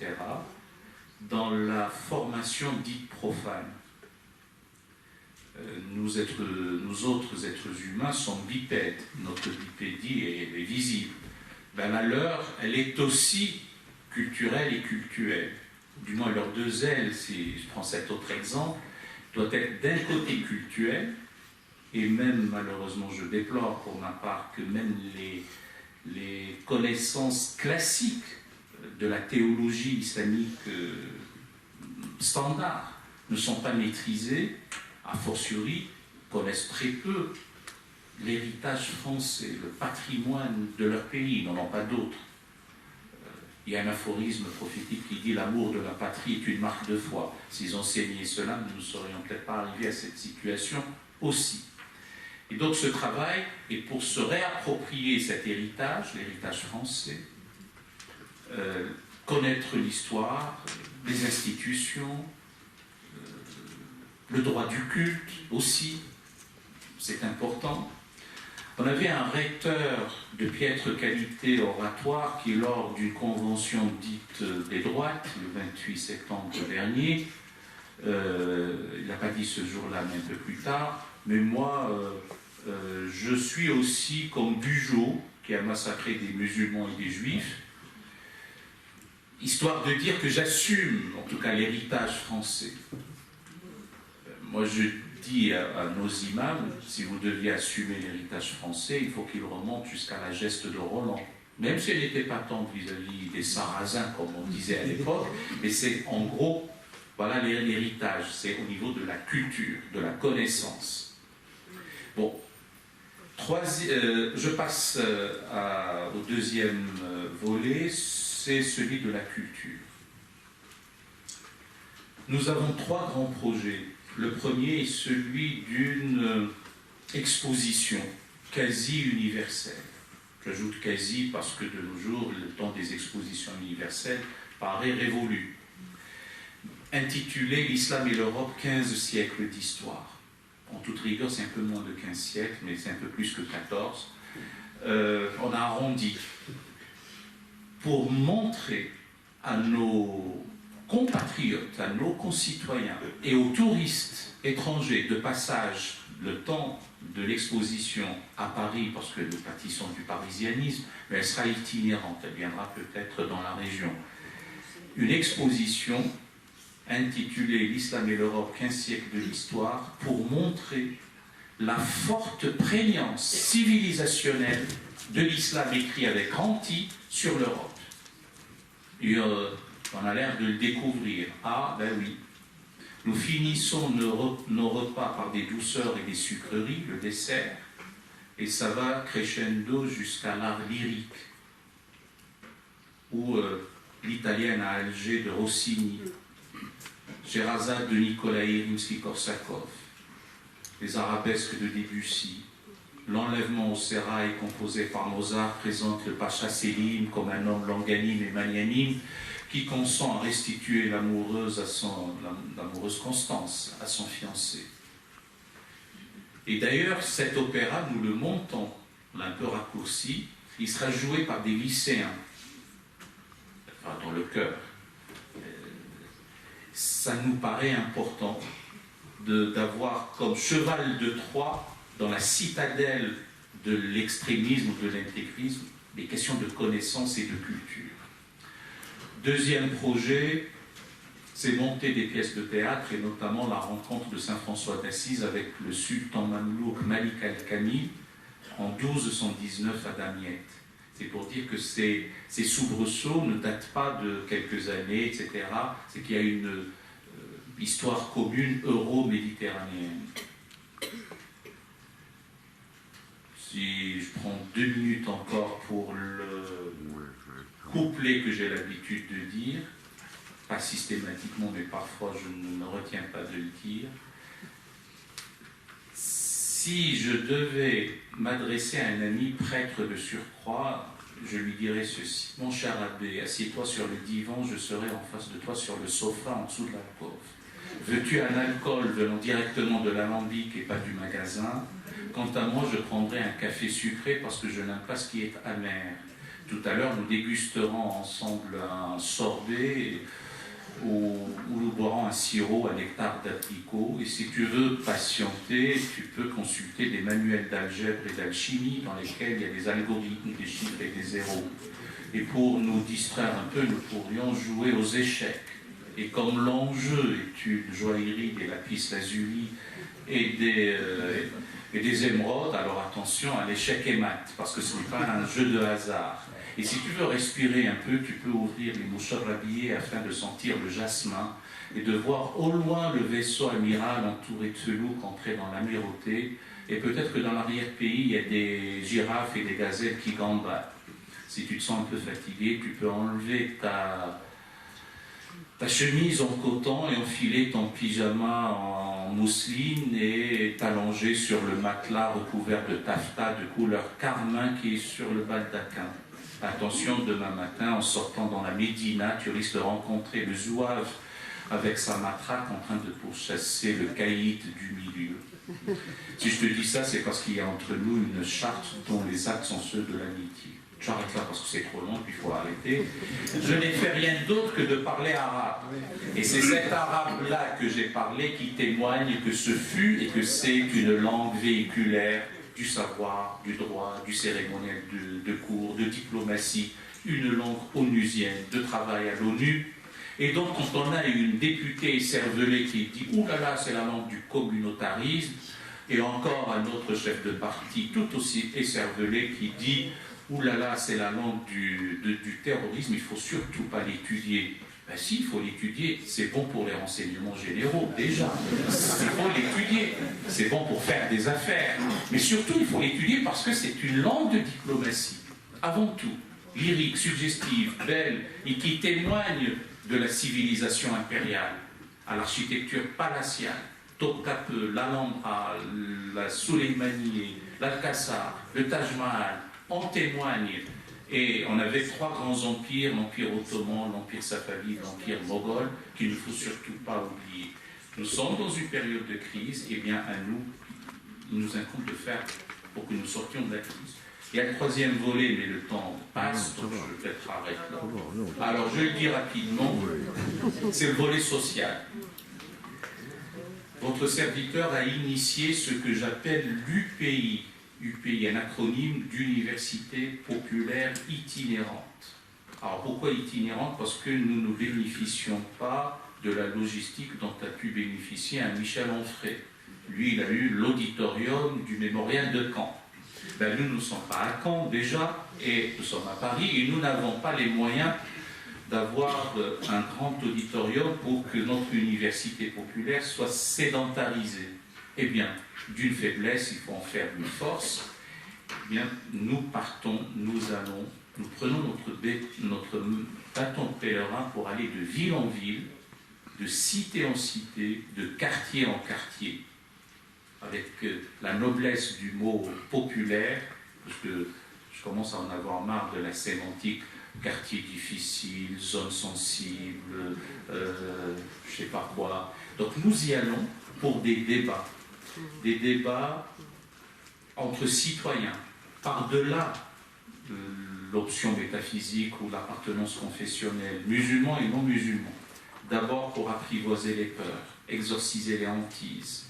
dans la formation dite profane. Nous autres êtres humains sommes bipèdes, notre bipédie est visible. Ben, la leur, elle est aussi culturelle et cultuelle. Du moins, leurs deux ailes, si je prends cet autre exemple, doit être d'un côté cultuelle, et même, malheureusement, je déplore pour ma part que même les connaissances classiques de la théologie islamique standard ne sont pas maîtrisées, a fortiori connaissent très peu l'héritage français, le patrimoine de leur pays, ils n'en ont pas d'autres. Il y a un aphorisme prophétique qui dit « l'amour de la patrie est une marque de foi ». S'ils enseignaient cela, nous ne serions peut-être pas arrivés à cette situation aussi. Et donc ce travail est pour se réapproprier cet héritage, l'héritage français, connaître l'histoire, les institutions, le droit du culte aussi, c'est important. On avait un recteur de piètre qualité oratoire qui, lors d'une convention dite des droites, le 28 septembre dernier, il n'a pas dit ce jour-là, mais un peu plus tard, mais moi, je suis aussi comme Bugeaud, qui a massacré des musulmans et des juifs, histoire de dire que j'assume, en tout cas, l'héritage français. Moi, je dis à nos imams, si vous deviez assumer l'héritage français, il faut qu'il remonte jusqu'à la geste de Roland. Même si elle n'était pas tant vis-à-vis des Sarrasins, comme on disait à l'époque, mais c'est en gros, voilà l'héritage, c'est au niveau de la culture, de la connaissance. Bon, je passe au deuxième volet, c'est celui de la culture. Nous avons 3 grands projets. Le premier est celui d'une exposition quasi universelle. J'ajoute quasi parce que de nos jours, le temps des expositions universelles paraît révolu. Intitulé L'Islam et l'Europe, 15 siècles d'histoire. En toute rigueur, c'est un peu moins de 15 siècles, mais c'est un peu plus que 14. On a arrondi pour montrer à nos compatriotes, à nos concitoyens et aux touristes étrangers de passage le temps de l'exposition à Paris, parce que nous pâtissons du parisianisme, mais elle sera itinérante, elle viendra peut-être dans la région. Une exposition intitulée L'Islam et l'Europe, 15 siècles de l'histoire, pour montrer la forte prégnance civilisationnelle de l'islam écrit avec anti sur l'Europe. Et on a l'air de le découvrir. Ah, ben oui. Nous finissons nos repas par des douceurs et des sucreries, le dessert, et ça va crescendo jusqu'à l'art lyrique, où l'italienne à Alger de Rossini, Sherazade de Nikolai Rimsky-Korsakov, les arabesques de Debussy, l'enlèvement au sérail composé par Mozart présente le Pacha Selim comme un homme longanime et magnanime qui consent à restituer l'amoureuse Constance à son fiancé. Et d'ailleurs, cet opéra, nous le montons, on l'a un peu raccourci, il sera joué par des lycéens, enfin dans le chœur. Ça nous paraît important d'avoir comme cheval de Troie dans la citadelle de l'extrémisme ou de l'intégrisme des questions de connaissance et de culture. Deuxième projet, c'est monter des pièces de théâtre et notamment la rencontre de Saint François d'Assise avec le sultan mamelouk Malik al-Kamil en 1219 à Damiette. C'est pour dire que ces soubresauts ne datent pas de quelques années, etc. C'est qu'il y a une histoire commune euro-méditerranéenne. Si je prends 2 minutes encore pour le couplet que j'ai l'habitude de dire, pas systématiquement, mais parfois je ne me retiens pas de le dire. Si je devais m'adresser à un ami prêtre de surcroît, je lui dirais ceci. Mon cher abbé, assieds-toi sur le divan, je serai en face de toi sur le sofa en dessous de l'alcôve. Veux-tu un alcool venant directement de l'alambic et pas du magasin? Quant à moi, je prendrai un café sucré parce que je n'aime pas ce qui est amer. Tout à l'heure, nous dégusterons ensemble un sorbet où nous boirons un sirop à nectar d'abricot. Et si tu veux patienter, tu peux consulter des manuels d'algèbre et d'alchimie dans lesquels il y a des algorithmes, des chiffres et des zéros. Et pour nous distraire un peu, nous pourrions jouer aux échecs. Et comme l'enjeu est une joaillerie des lapis lazuli et des émeraudes, alors attention à l'échec et mat, parce que ce n'est pas un jeu de hasard. Et si tu veux respirer un peu, tu peux ouvrir les mouchoirs rhabillés afin de sentir le jasmin et de voir au loin le vaisseau amiral entouré de felouques entrer dans l'amirauté. Et peut-être que dans l'arrière-pays, il y a des girafes et des gazelles qui gambadent. Si tu te sens un peu fatigué, tu peux enlever ta chemise en coton et enfiler ton pyjama en mousseline et t'allonger sur le matelas recouvert de taffetas de couleur carmin qui est sur le baldaquin. Attention, demain matin, en sortant dans la Médina, tu risques de rencontrer le zouave avec sa matraque en train de pourchasser le caïd du milieu. Si je te dis ça, c'est parce qu'il y a entre nous une charte dont les actes sont ceux de l'amitié. J'arrête là parce que c'est trop long, puis il faut arrêter. Je n'ai fait rien d'autre que de parler arabe. Et c'est cet arabe-là que j'ai parlé qui témoigne que ce fut et que c'est une langue véhiculaire du savoir, du droit, du cérémoniel de cours, de diplomatie, une langue onusienne, de travail à l'ONU. Et donc, quand on a une députée écervelée qui dit « Ouh là là, c'est la langue du communautarisme », et encore un autre chef de parti tout aussi écervelé qui dit « Ouh là là, c'est la langue du terrorisme, il ne faut surtout pas l'étudier ». Ben si, il faut l'étudier, c'est bon pour les renseignements généraux, déjà. Il faut l'étudier, c'est bon pour faire des affaires. Mais surtout, il faut l'étudier parce que c'est une langue de diplomatie, avant tout, lyrique, suggestive, belle, et qui témoigne de la civilisation impériale, à l'architecture palatiale, Topkapi, l'Alhambra, la Soleimanie l'Alcazar, le Taj Mahal en témoignent. Et on avait 3 grands empires, l'Empire ottoman, l'Empire safavide, l'Empire moghol, qu'il ne faut surtout pas oublier. Nous sommes dans une période de crise, et bien à nous, il nous incombe de faire pour que nous sortions de la crise. Il y a le 3e volet, mais le temps passe, donc je vais peut-être arrêter là. Alors je le dis rapidement, c'est le volet social. Votre serviteur a initié ce que j'appelle l'UPI. UPI, un acronyme d'Université populaire itinérante. Alors pourquoi itinérante? Parce que nous ne bénéficions pas de la logistique dont a pu bénéficier un Michel Onfray. Lui, il a eu l'auditorium du mémorial de Caen. Ben, nous ne sommes pas à Caen déjà, et nous sommes à Paris, et nous n'avons pas les moyens d'avoir un grand auditorium pour que notre université populaire soit sédentarisée. Eh bien, d'une faiblesse, il faut en faire une force. Eh bien, nous partons, nous prenons notre bâton de pèlerin pour aller de ville en ville, de cité en cité, de quartier en quartier, avec la noblesse du mot populaire, parce que je commence à en avoir marre de la sémantique, quartier difficile, zone sensible, je ne sais pas quoi. Donc nous y allons pour des débats entre citoyens, par-delà l'option métaphysique ou l'appartenance confessionnelle, musulmans et non musulmans. D'abord pour apprivoiser les peurs, exorciser les hantises,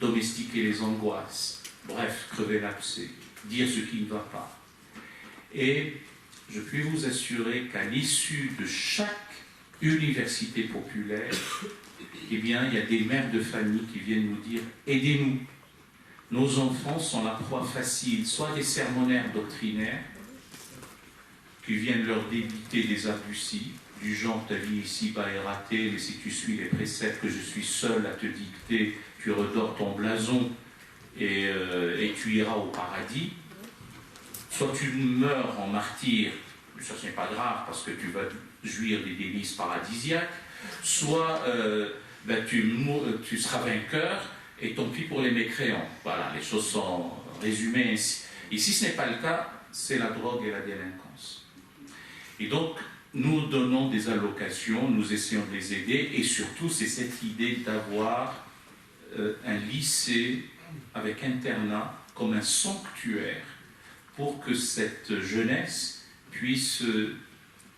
domestiquer les angoisses, bref, crever l'abcès, dire ce qui ne va pas. Et je puis vous assurer qu'à l'issue de chaque université populaire, eh bien, il y a des mères de famille qui viennent nous dire « Aidez-nous ». Nos enfants sont la proie facile, soit des sermonnaires doctrinaires qui viennent leur débiter des arguties, du genre « ta vie ici-bas est ratée, mais si tu suis les préceptes que je suis seul à te dicter, tu redors ton blason et tu iras au paradis ». Soit tu meurs en martyr, ça ce n'est pas grave parce que tu vas jouir des délices paradisiaques, soit tu seras vainqueur et tant pis pour les mécréants. Voilà, les choses sont résumées ainsi. Et si ce n'est pas le cas, c'est la drogue et la délinquance. Et donc, nous donnons des allocations, nous essayons de les aider, et surtout, c'est cette idée d'avoir un lycée avec internat comme un sanctuaire pour que cette jeunesse puisse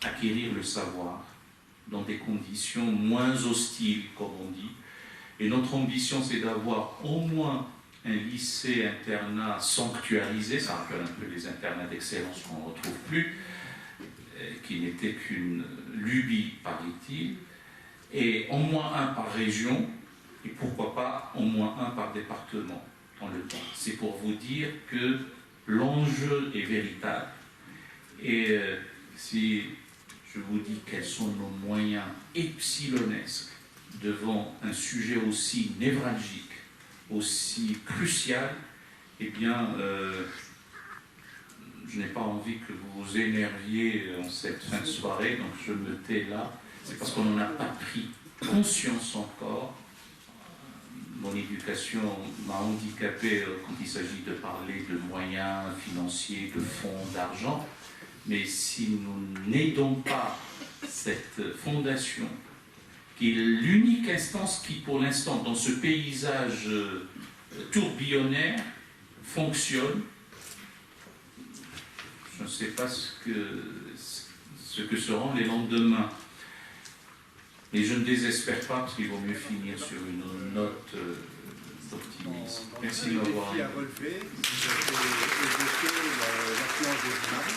acquérir le savoir dans des conditions moins hostiles, comme on dit. Et notre ambition, c'est d'avoir au moins un lycée-internat sanctuarisé, ça rappelle un peu les internats d'excellence qu'on ne retrouve plus, qui n'était qu'une lubie, paraît-il, et au moins un par région, et pourquoi pas au moins un par département dans le temps. C'est pour vous dire que l'enjeu est véritable. Et si je vous dis quels sont nos moyens epsilonesques devant un sujet aussi névralgique, aussi crucial, eh bien, je n'ai pas envie que vous vous énerviez en cette fin de soirée, donc je me tais là. C'est parce qu'on n'en a pas pris conscience encore. Mon éducation m'a handicapé quand il s'agit de parler de moyens financiers, de fonds, d'argent. Mais si nous n'aidons pas cette fondation, qui est l'unique instance qui, pour l'instant, dans ce paysage tourbillonnaire, fonctionne, je ne sais pas ce que seront les lendemains. Et je ne désespère pas, parce qu'il vaut mieux finir sur une note d'optimisme. Merci de m'avoir. Qui a relevé, vous avez évoqué l'affluence des imams.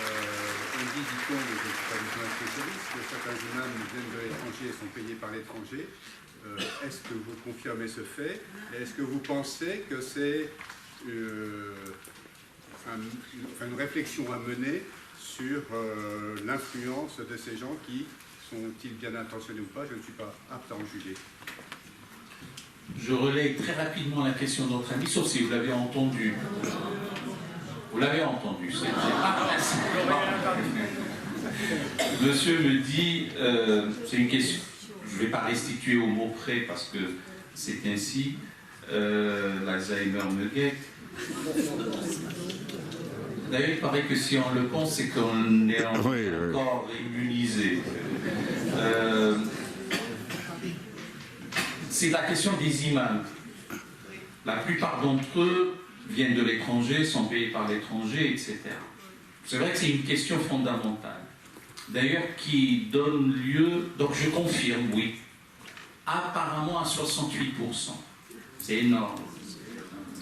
On dit, dit-on, mais je ne suis pas du tout un spécialiste, que certains imams viennent de l'étranger et sont payés par l'étranger. Est-ce que vous confirmez ce fait? Et est-ce que vous pensez que c'est une réflexion à mener sur l'influence de ces gens qui sont-ils bien intentionnés ou pas? Je ne suis pas apte à en juger. Je relaye très rapidement la question de notre ami, sauf si vous l'avez entendu. Vous l'avez entendu, c'est Monsieur me dit, c'est une question, je ne vais pas restituer au mot près parce que c'est ainsi, l'Alzheimer me guette. D'ailleurs, il paraît que si on le compte, c'est qu'on est encore immunisé. C'est la question des imams. La plupart d'entre eux viennent de l'étranger, sont payés par l'étranger, etc. C'est vrai que c'est une question fondamentale. D'ailleurs, qui donne lieu, donc je confirme, oui, apparemment à 68%. C'est énorme,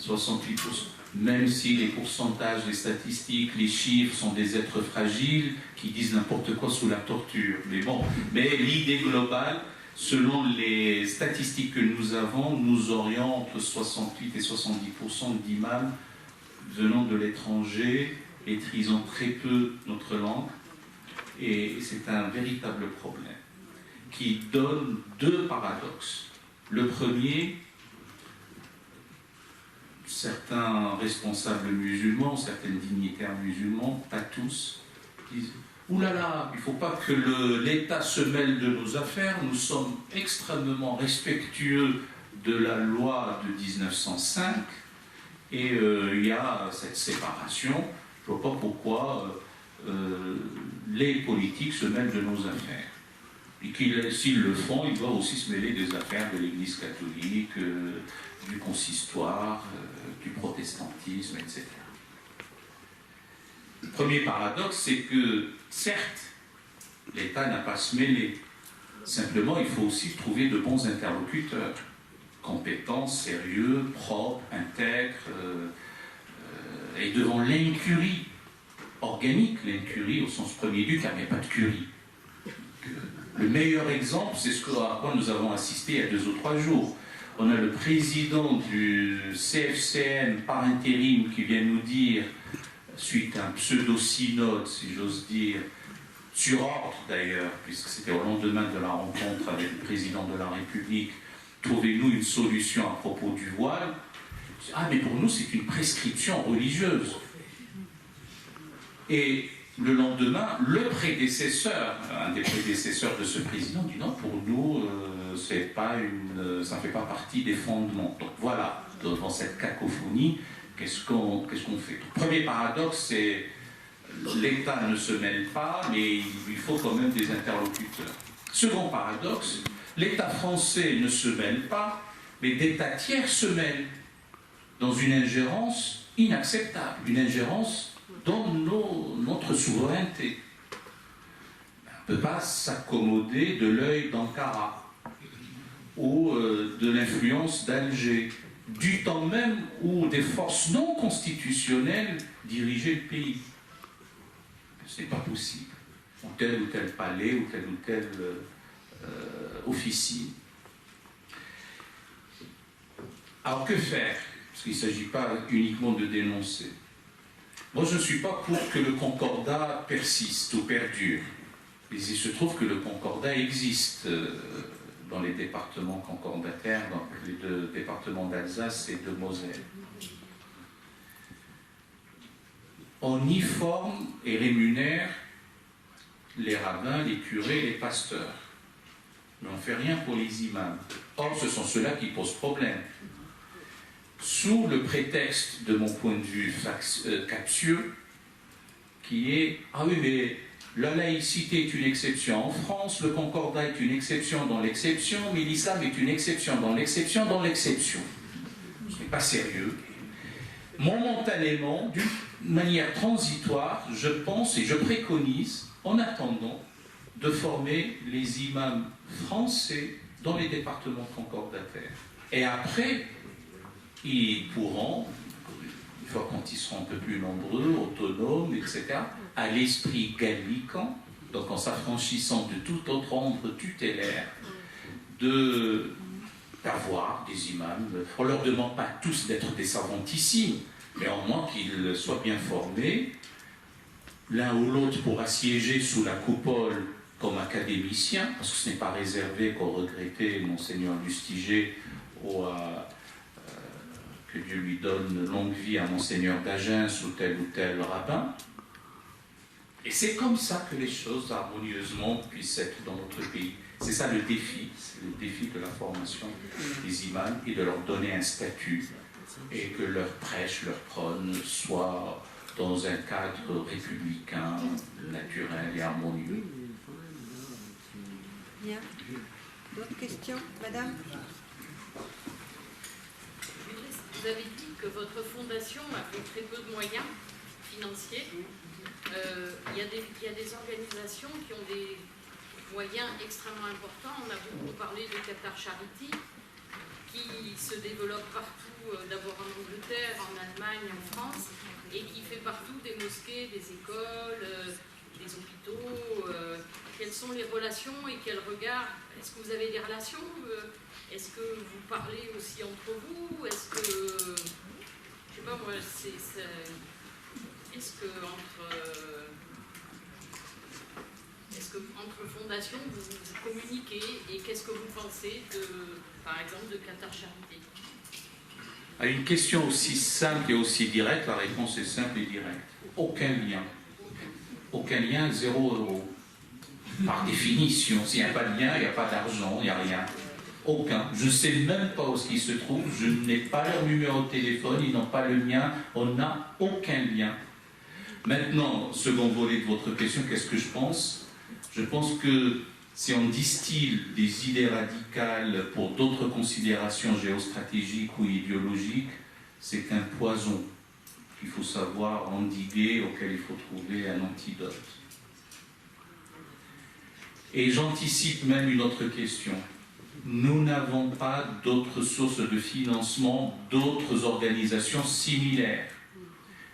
68%. Même si les pourcentages, les statistiques, les chiffres sont des êtres fragiles qui disent n'importe quoi sous la torture. Mais bon, mais l'idée globale, selon les statistiques que nous avons, nous aurions entre 68 et 70% d'imams venant de l'étranger, maîtrisant très peu notre langue. Et c'est un véritable problème qui donne deux paradoxes. Le premier, certains responsables musulmans, certains dignitaires musulmans, pas tous, disent « Ouh là là, il ne faut pas que l'État se mêle de nos affaires, nous sommes extrêmement respectueux de la loi de 1905 et il y a cette séparation, je ne vois pas pourquoi les politiques se mêlent de nos affaires. Et s'ils le font, ils doivent aussi se mêler des affaires de l'Église catholique, du consistoire, du protestantisme, etc. » Le premier paradoxe, c'est que, certes, l'État n'a pas à se mêler. Simplement, il faut aussi trouver de bons interlocuteurs, compétents, sérieux, propres, intègres, et devant l'incurie organique, l'incurie au sens premier du terme, il n'y a pas de curie. Le meilleur exemple, c'est ce à quoi nous avons assisté il y a 2 ou 3 jours. On a le président du CFCM par intérim qui vient nous dire, suite à un pseudo-synode, si j'ose dire, sur ordre d'ailleurs, puisque c'était au lendemain de la rencontre avec le président de la République, trouvez-nous une solution à propos du voile. Ah, mais pour nous, c'est une prescription religieuse. Et le lendemain, le prédécesseur, un des prédécesseurs de ce président, dit non, pour nous, ça ne fait pas partie des fondements. Donc voilà, devant cette cacophonie, qu'est-ce qu'on fait? Le premier paradoxe, c'est l'État ne se mêle pas, mais il faut quand même des interlocuteurs. Second paradoxe, l'État français ne se mêle pas, mais d'États tiers se mêlent dans une ingérence inacceptable, une ingérence dans notre souveraineté. On ne peut pas s'accommoder de l'œil d'Ankara ou de l'influence d'Alger, du temps même où des forces non constitutionnelles dirigeaient le pays. Ce n'est pas possible. Ou tel palais, ou telle officine. Alors que faire? Parce qu'il ne s'agit pas uniquement de dénoncer. Moi, je ne suis pas pour que le concordat persiste ou perdure. Mais il se trouve que le concordat existe dans les départements concordataires, dans les 2 départements d'Alsace et de Moselle. On y forme et rémunère les rabbins, les curés, les pasteurs. Mais on ne fait rien pour les imams. Or, ce sont ceux-là qui posent problème. Sous le prétexte, de mon point de vue captieux, qui est « Ah oui, mais la laïcité est une exception en France, le concordat est une exception dans l'exception, mais l'islam est une exception dans l'exception dans l'exception. » Ce n'est pas sérieux. Momentanément, d'une manière transitoire, je pense et je préconise, en attendant, de former les imams français dans les départements concordataires. Et après, ils pourront, une fois quand ils seront un peu plus nombreux, autonomes, etc., à l'esprit gallican, donc en s'affranchissant de tout autre ordre tutélaire, d'avoir des imams. On ne leur demande pas tous d'être des savantissimi, mais au moins qu'ils soient bien formés, l'un ou l'autre pourra siéger sous la coupole comme académicien, parce que ce n'est pas réservé qu'au regretté Monseigneur Lustiger ou à que Dieu lui donne longue vie à Monseigneur d'Agen ou tel rabbin. Et c'est comme ça que les choses harmonieusement puissent être dans notre pays. C'est ça le défi, c'est le défi de la formation des imams et de leur donner un statut et que leur prêche, leur prône soit dans un cadre républicain, naturel et harmonieux. Bien. D'autres questions, madame? Vous avez dit que votre fondation avait très peu de moyens financiers. Il y a des organisations qui ont des moyens extrêmement importants. On a beaucoup parlé de Qatar Charity, qui se développe partout, d'abord en Angleterre, en Allemagne, en France, et qui fait partout des mosquées, des écoles, des hôpitaux. Quelles sont les relations et quel regard? Est-ce que vous avez des relations? Est-ce que vous parlez aussi entre vous? Est-ce que, je sais pas moi, est-ce que entre fondations vous communiquez et qu'est-ce que vous pensez par exemple de Qatar Charity? À une question aussi simple et aussi directe, la réponse est simple et directe. Aucun lien. Aucun lien, 0 €. Par définition, s'il n'y a pas de lien, il n'y a pas d'argent, il n'y a rien. Aucun. Je ne sais même pas où ils se trouvent, je n'ai pas leur numéro de téléphone, ils n'ont pas le mien, on n'a aucun lien. Maintenant, second volet de votre question, qu'est-ce que je pense? Je pense que si on distille des idées radicales pour d'autres considérations géostratégiques ou idéologiques, c'est un poison qu'il faut savoir endiguer, auquel il faut trouver un antidote. Et j'anticipe même une autre question. Nous n'avons pas d'autres sources de financement, d'autres organisations similaires.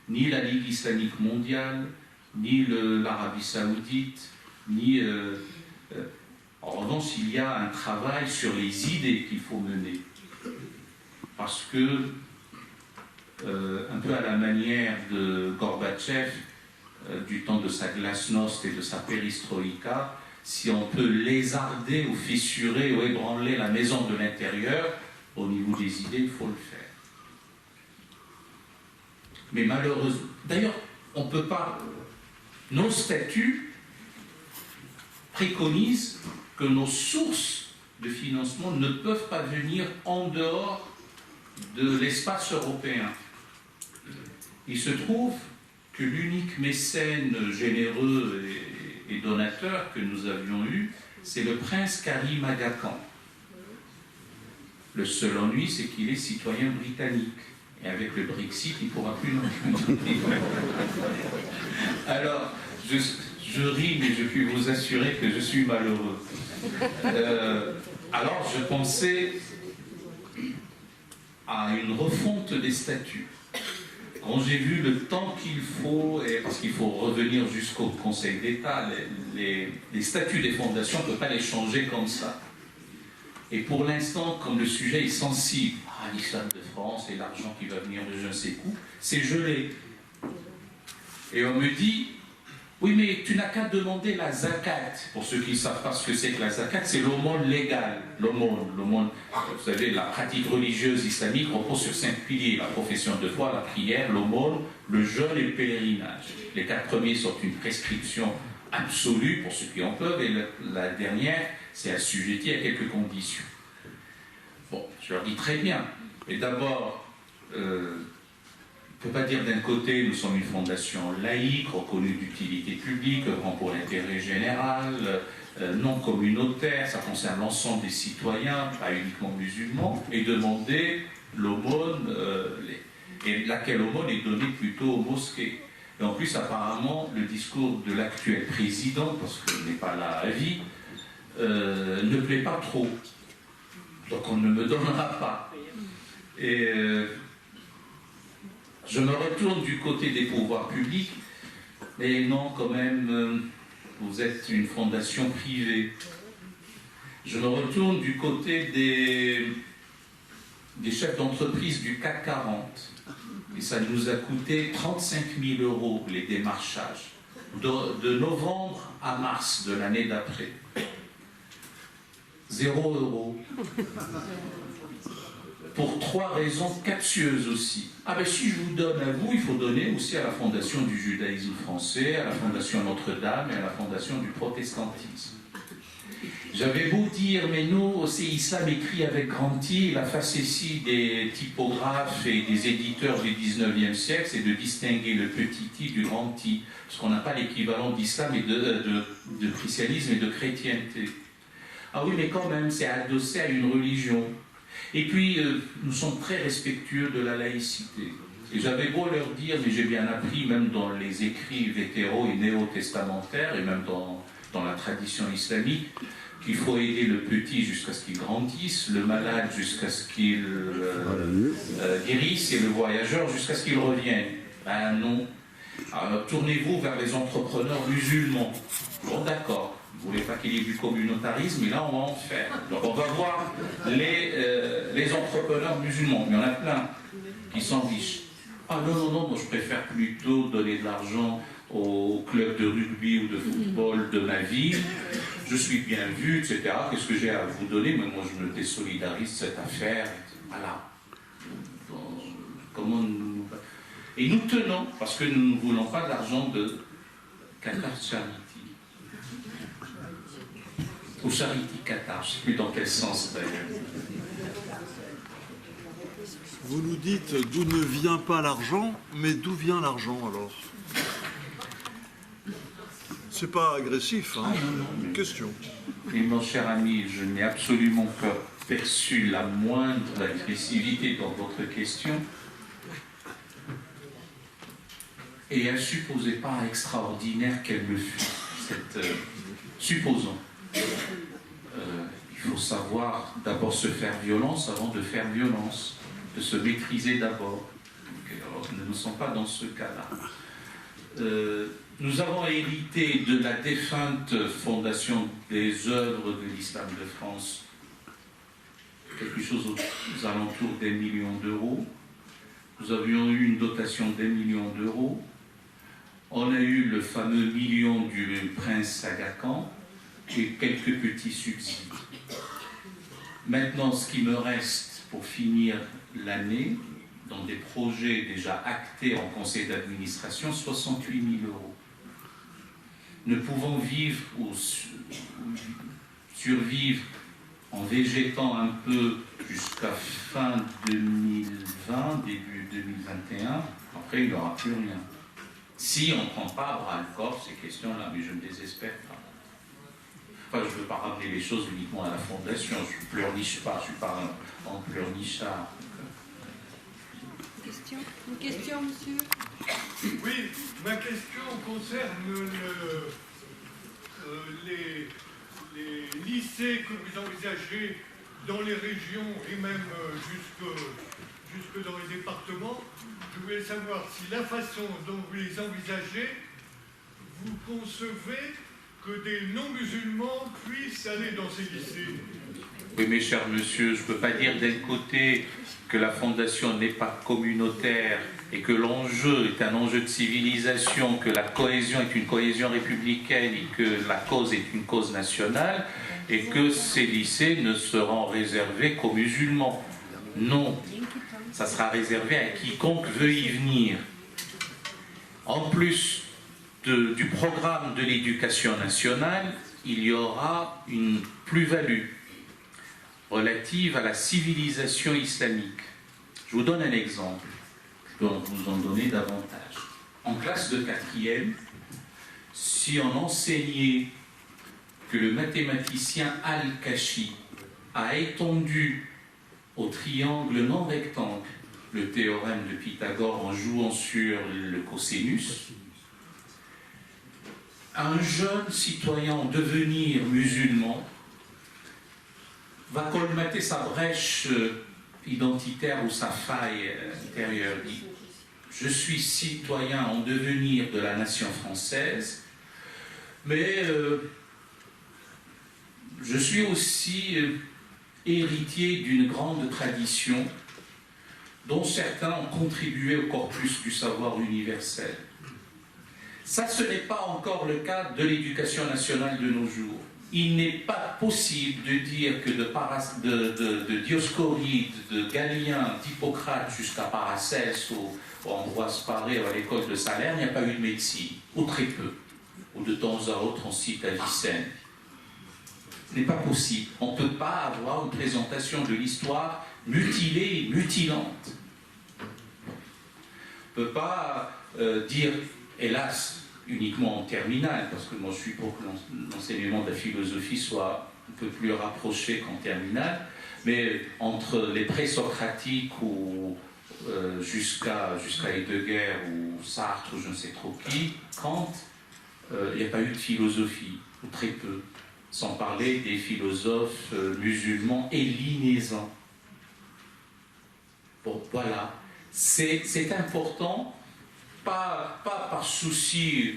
Ni la Ligue islamique mondiale, ni l'Arabie saoudite, ni... En revanche, il y a un travail sur les idées qu'il faut mener. Parce que, un peu à la manière de Gorbatchev, du temps de sa glasnost et de sa perestroïka, si on peut lézarder ou fissurer ou ébranler la maison de l'intérieur, au niveau des idées, il faut le faire. Mais malheureusement, d'ailleurs, on ne peut pas... Nos statuts préconisent que nos sources de financement ne peuvent pas venir en dehors de l'espace européen. Il se trouve que l'unique mécène généreux et donateur que nous avions eu, c'est le prince Karim Aga Khan. Le seul ennui, c'est qu'il est citoyen britannique. Et avec le Brexit, il ne pourra plus non plus. Alors, je ris, mais je puis vous assurer que je suis malheureux. Alors, je pensais à une refonte des statuts. Quand j'ai vu le temps qu'il faut, et parce qu'il faut revenir jusqu'au Conseil d'État, les statuts des fondations, on ne peut pas les changer comme ça. Et pour l'instant, comme le sujet est sensible à l'islam de France et l'argent qui va venir de je ne sais où, c'est gelé. Et on me dit, oui, mais tu n'as qu'à demander la zakat. Pour ceux qui ne savent pas ce que c'est que la zakat, c'est l'aumône légale. L'aumône, vous savez, la pratique religieuse islamique repose sur 5 piliers. La profession de foi, la prière, l'aumône, le jeûne et le pèlerinage. Les 4 premiers sont une prescription absolue pour ceux qui en peuvent, et la dernière, c'est assujetti à quelques conditions. Bon, je leur dis très bien. Et d'abord, on ne peut pas dire d'un côté, nous sommes une fondation laïque, reconnue d'utilité publique, œuvrant pour l'intérêt général, non communautaire, ça concerne l'ensemble des citoyens, pas uniquement musulmans, et demander l'aumône, et laquelle aumône est donnée plutôt aux mosquées. Et en plus, apparemment, le discours de l'actuel président, parce qu'il n'est pas là à vie, ne plaît pas trop. Donc on ne me donnera pas. Et je me retourne du côté des pouvoirs publics, mais non, quand même, vous êtes une fondation privée. Je me retourne du côté des chefs d'entreprise du CAC 40. Et ça nous a coûté 35 000 € les démarchages, de novembre à mars de l'année d'après. 0 €. Pour 3 raisons captieuses aussi. Ah ben si je vous donne à vous, il faut donner aussi à la Fondation du judaïsme français, à la Fondation Notre-Dame et à la Fondation du protestantisme. J'avais beau dire, mais nous, c'est Islam écrit avec grand I, la facétie des typographes et des éditeurs du 19e siècle, c'est de distinguer le petit I du grand I, parce qu'on n'a pas l'équivalent d'islam et de christianisme et de chrétienté. Ah oui, mais quand même, c'est adossé à une religion. Et puis, nous sommes très respectueux de la laïcité. Et j'avais beau leur dire, mais j'ai bien appris, même dans les écrits vétéraux et néo-testamentaires, et même dans la tradition islamique, qu'il faut aider le petit jusqu'à ce qu'il grandisse, le malade jusqu'à ce qu'il guérisse, et le voyageur jusqu'à ce qu'il revienne. Ben non. Tournez-vous vers les entrepreneurs musulmans. Bon, d'accord. Vous ne voulez pas qu'il y ait du communautarisme, mais là, on va en faire. Donc, on va voir les entrepreneurs musulmans. Il y en a plein qui sont riches. Ah non, moi, je préfère plutôt donner de l'argent au club de rugby ou de football de ma ville. Je suis bien vu, etc. Qu'est-ce que j'ai à vous donner? Mais moi, je me désolidarise de cette affaire. Voilà. Comment nous... Et nous tenons, parce que nous ne voulons pas d'argent de Qatar Charity. Ou Charity Qatar, je ne sais plus dans quel sens d'ailleurs. Vous nous dites d'où ne vient pas l'argent, mais d'où vient l'argent alors? C'est pas agressif, hein? Une question. Et mon cher ami, je n'ai absolument pas perçu la moindre agressivité dans votre question. Et elle supposait pas extraordinaire qu'elle le fût. Supposons. Il faut savoir d'abord se faire violence avant de faire violence, de se maîtriser d'abord. Alors, nous ne sommes pas dans ce cas-là. Nous avons hérité de la défunte Fondation des œuvres de l'Islam de France quelque chose aux alentours des millions d'euros. Nous avions eu une dotation des millions d'euros. On a eu le fameux million du prince Aga Khan et quelques petits subsides. Maintenant, ce qui me reste pour finir l'année, dans des projets déjà actés en conseil d'administration, 68 000 euros. Ne pouvons vivre ou survivre en végétant un peu jusqu'à fin 2020, début 2021, après il n'y aura plus rien. Si on ne prend pas à bras le corps ces questions-là, mais je ne désespère pas. Enfin, je ne veux pas ramener les choses uniquement à la fondation, je ne pleurniche pas, je ne suis pas en pleurnichard. Une question, monsieur? Oui, ma question concerne les lycées que vous envisagez dans les régions et même jusque dans les départements. Je voulais savoir si la façon dont vous les envisagez, vous concevez que des non-musulmans puissent aller dans ces lycées. Oui, mes chers monsieur, je ne peux pas dire d'un côté que la fondation n'est pas communautaire et que l'enjeu est un enjeu de civilisation, que la cohésion est une cohésion républicaine et que la cause est une cause nationale, et que ces lycées ne seront réservés qu'aux musulmans. Non, ça sera réservé à quiconque veut y venir. En plus du programme de l'éducation nationale, il y aura une plus-value relative à la civilisation islamique. Je vous donne un exemple, je peux vous en donner davantage. En classe de 4e, si on enseignait que le mathématicien Al-Kashi a étendu au triangle non rectangle le théorème de Pythagore en jouant sur le cosinus, un jeune citoyen en devenir musulman va colmater sa brèche identitaire ou sa faille intérieure. Il dit, je suis citoyen en devenir de la nation française, mais je suis aussi héritier d'une grande tradition dont certains ont contribué au corpus du savoir universel. Ça, ce n'est pas encore le cas de l'éducation nationale de nos jours. Il n'est pas possible de dire que de Dioscoride, de Galien, d'Hippocrate jusqu'à Paracelse ou Ambroise Paré à l'école de Salerne, il n'y a pas eu de médecine, ou très peu. Ou de temps à autre, on cite Avicenne. Ce n'est pas possible. On ne peut pas avoir une présentation de l'histoire mutilée et mutilante. On ne peut pas dire, hélas, uniquement en terminale, parce que moi je suis pour que l'enseignement de la philosophie soit un peu plus rapproché qu'en terminale, mais entre les présocratiques ou jusqu'à Heidegger ou Sartre ou je ne sais trop qui, Kant, il n'y a pas eu de philosophie, ou très peu, sans parler des philosophes musulmans hellénisants. Bon, voilà, c'est important, pas par souci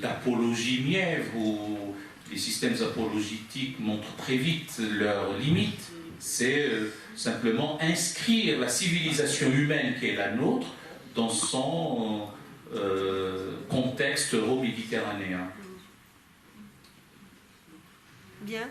d'apologie mièvre, où les systèmes apologétiques montrent très vite leurs limites, c'est simplement inscrire la civilisation humaine qui est la nôtre dans son contexte euro-méditerranéen. Bien.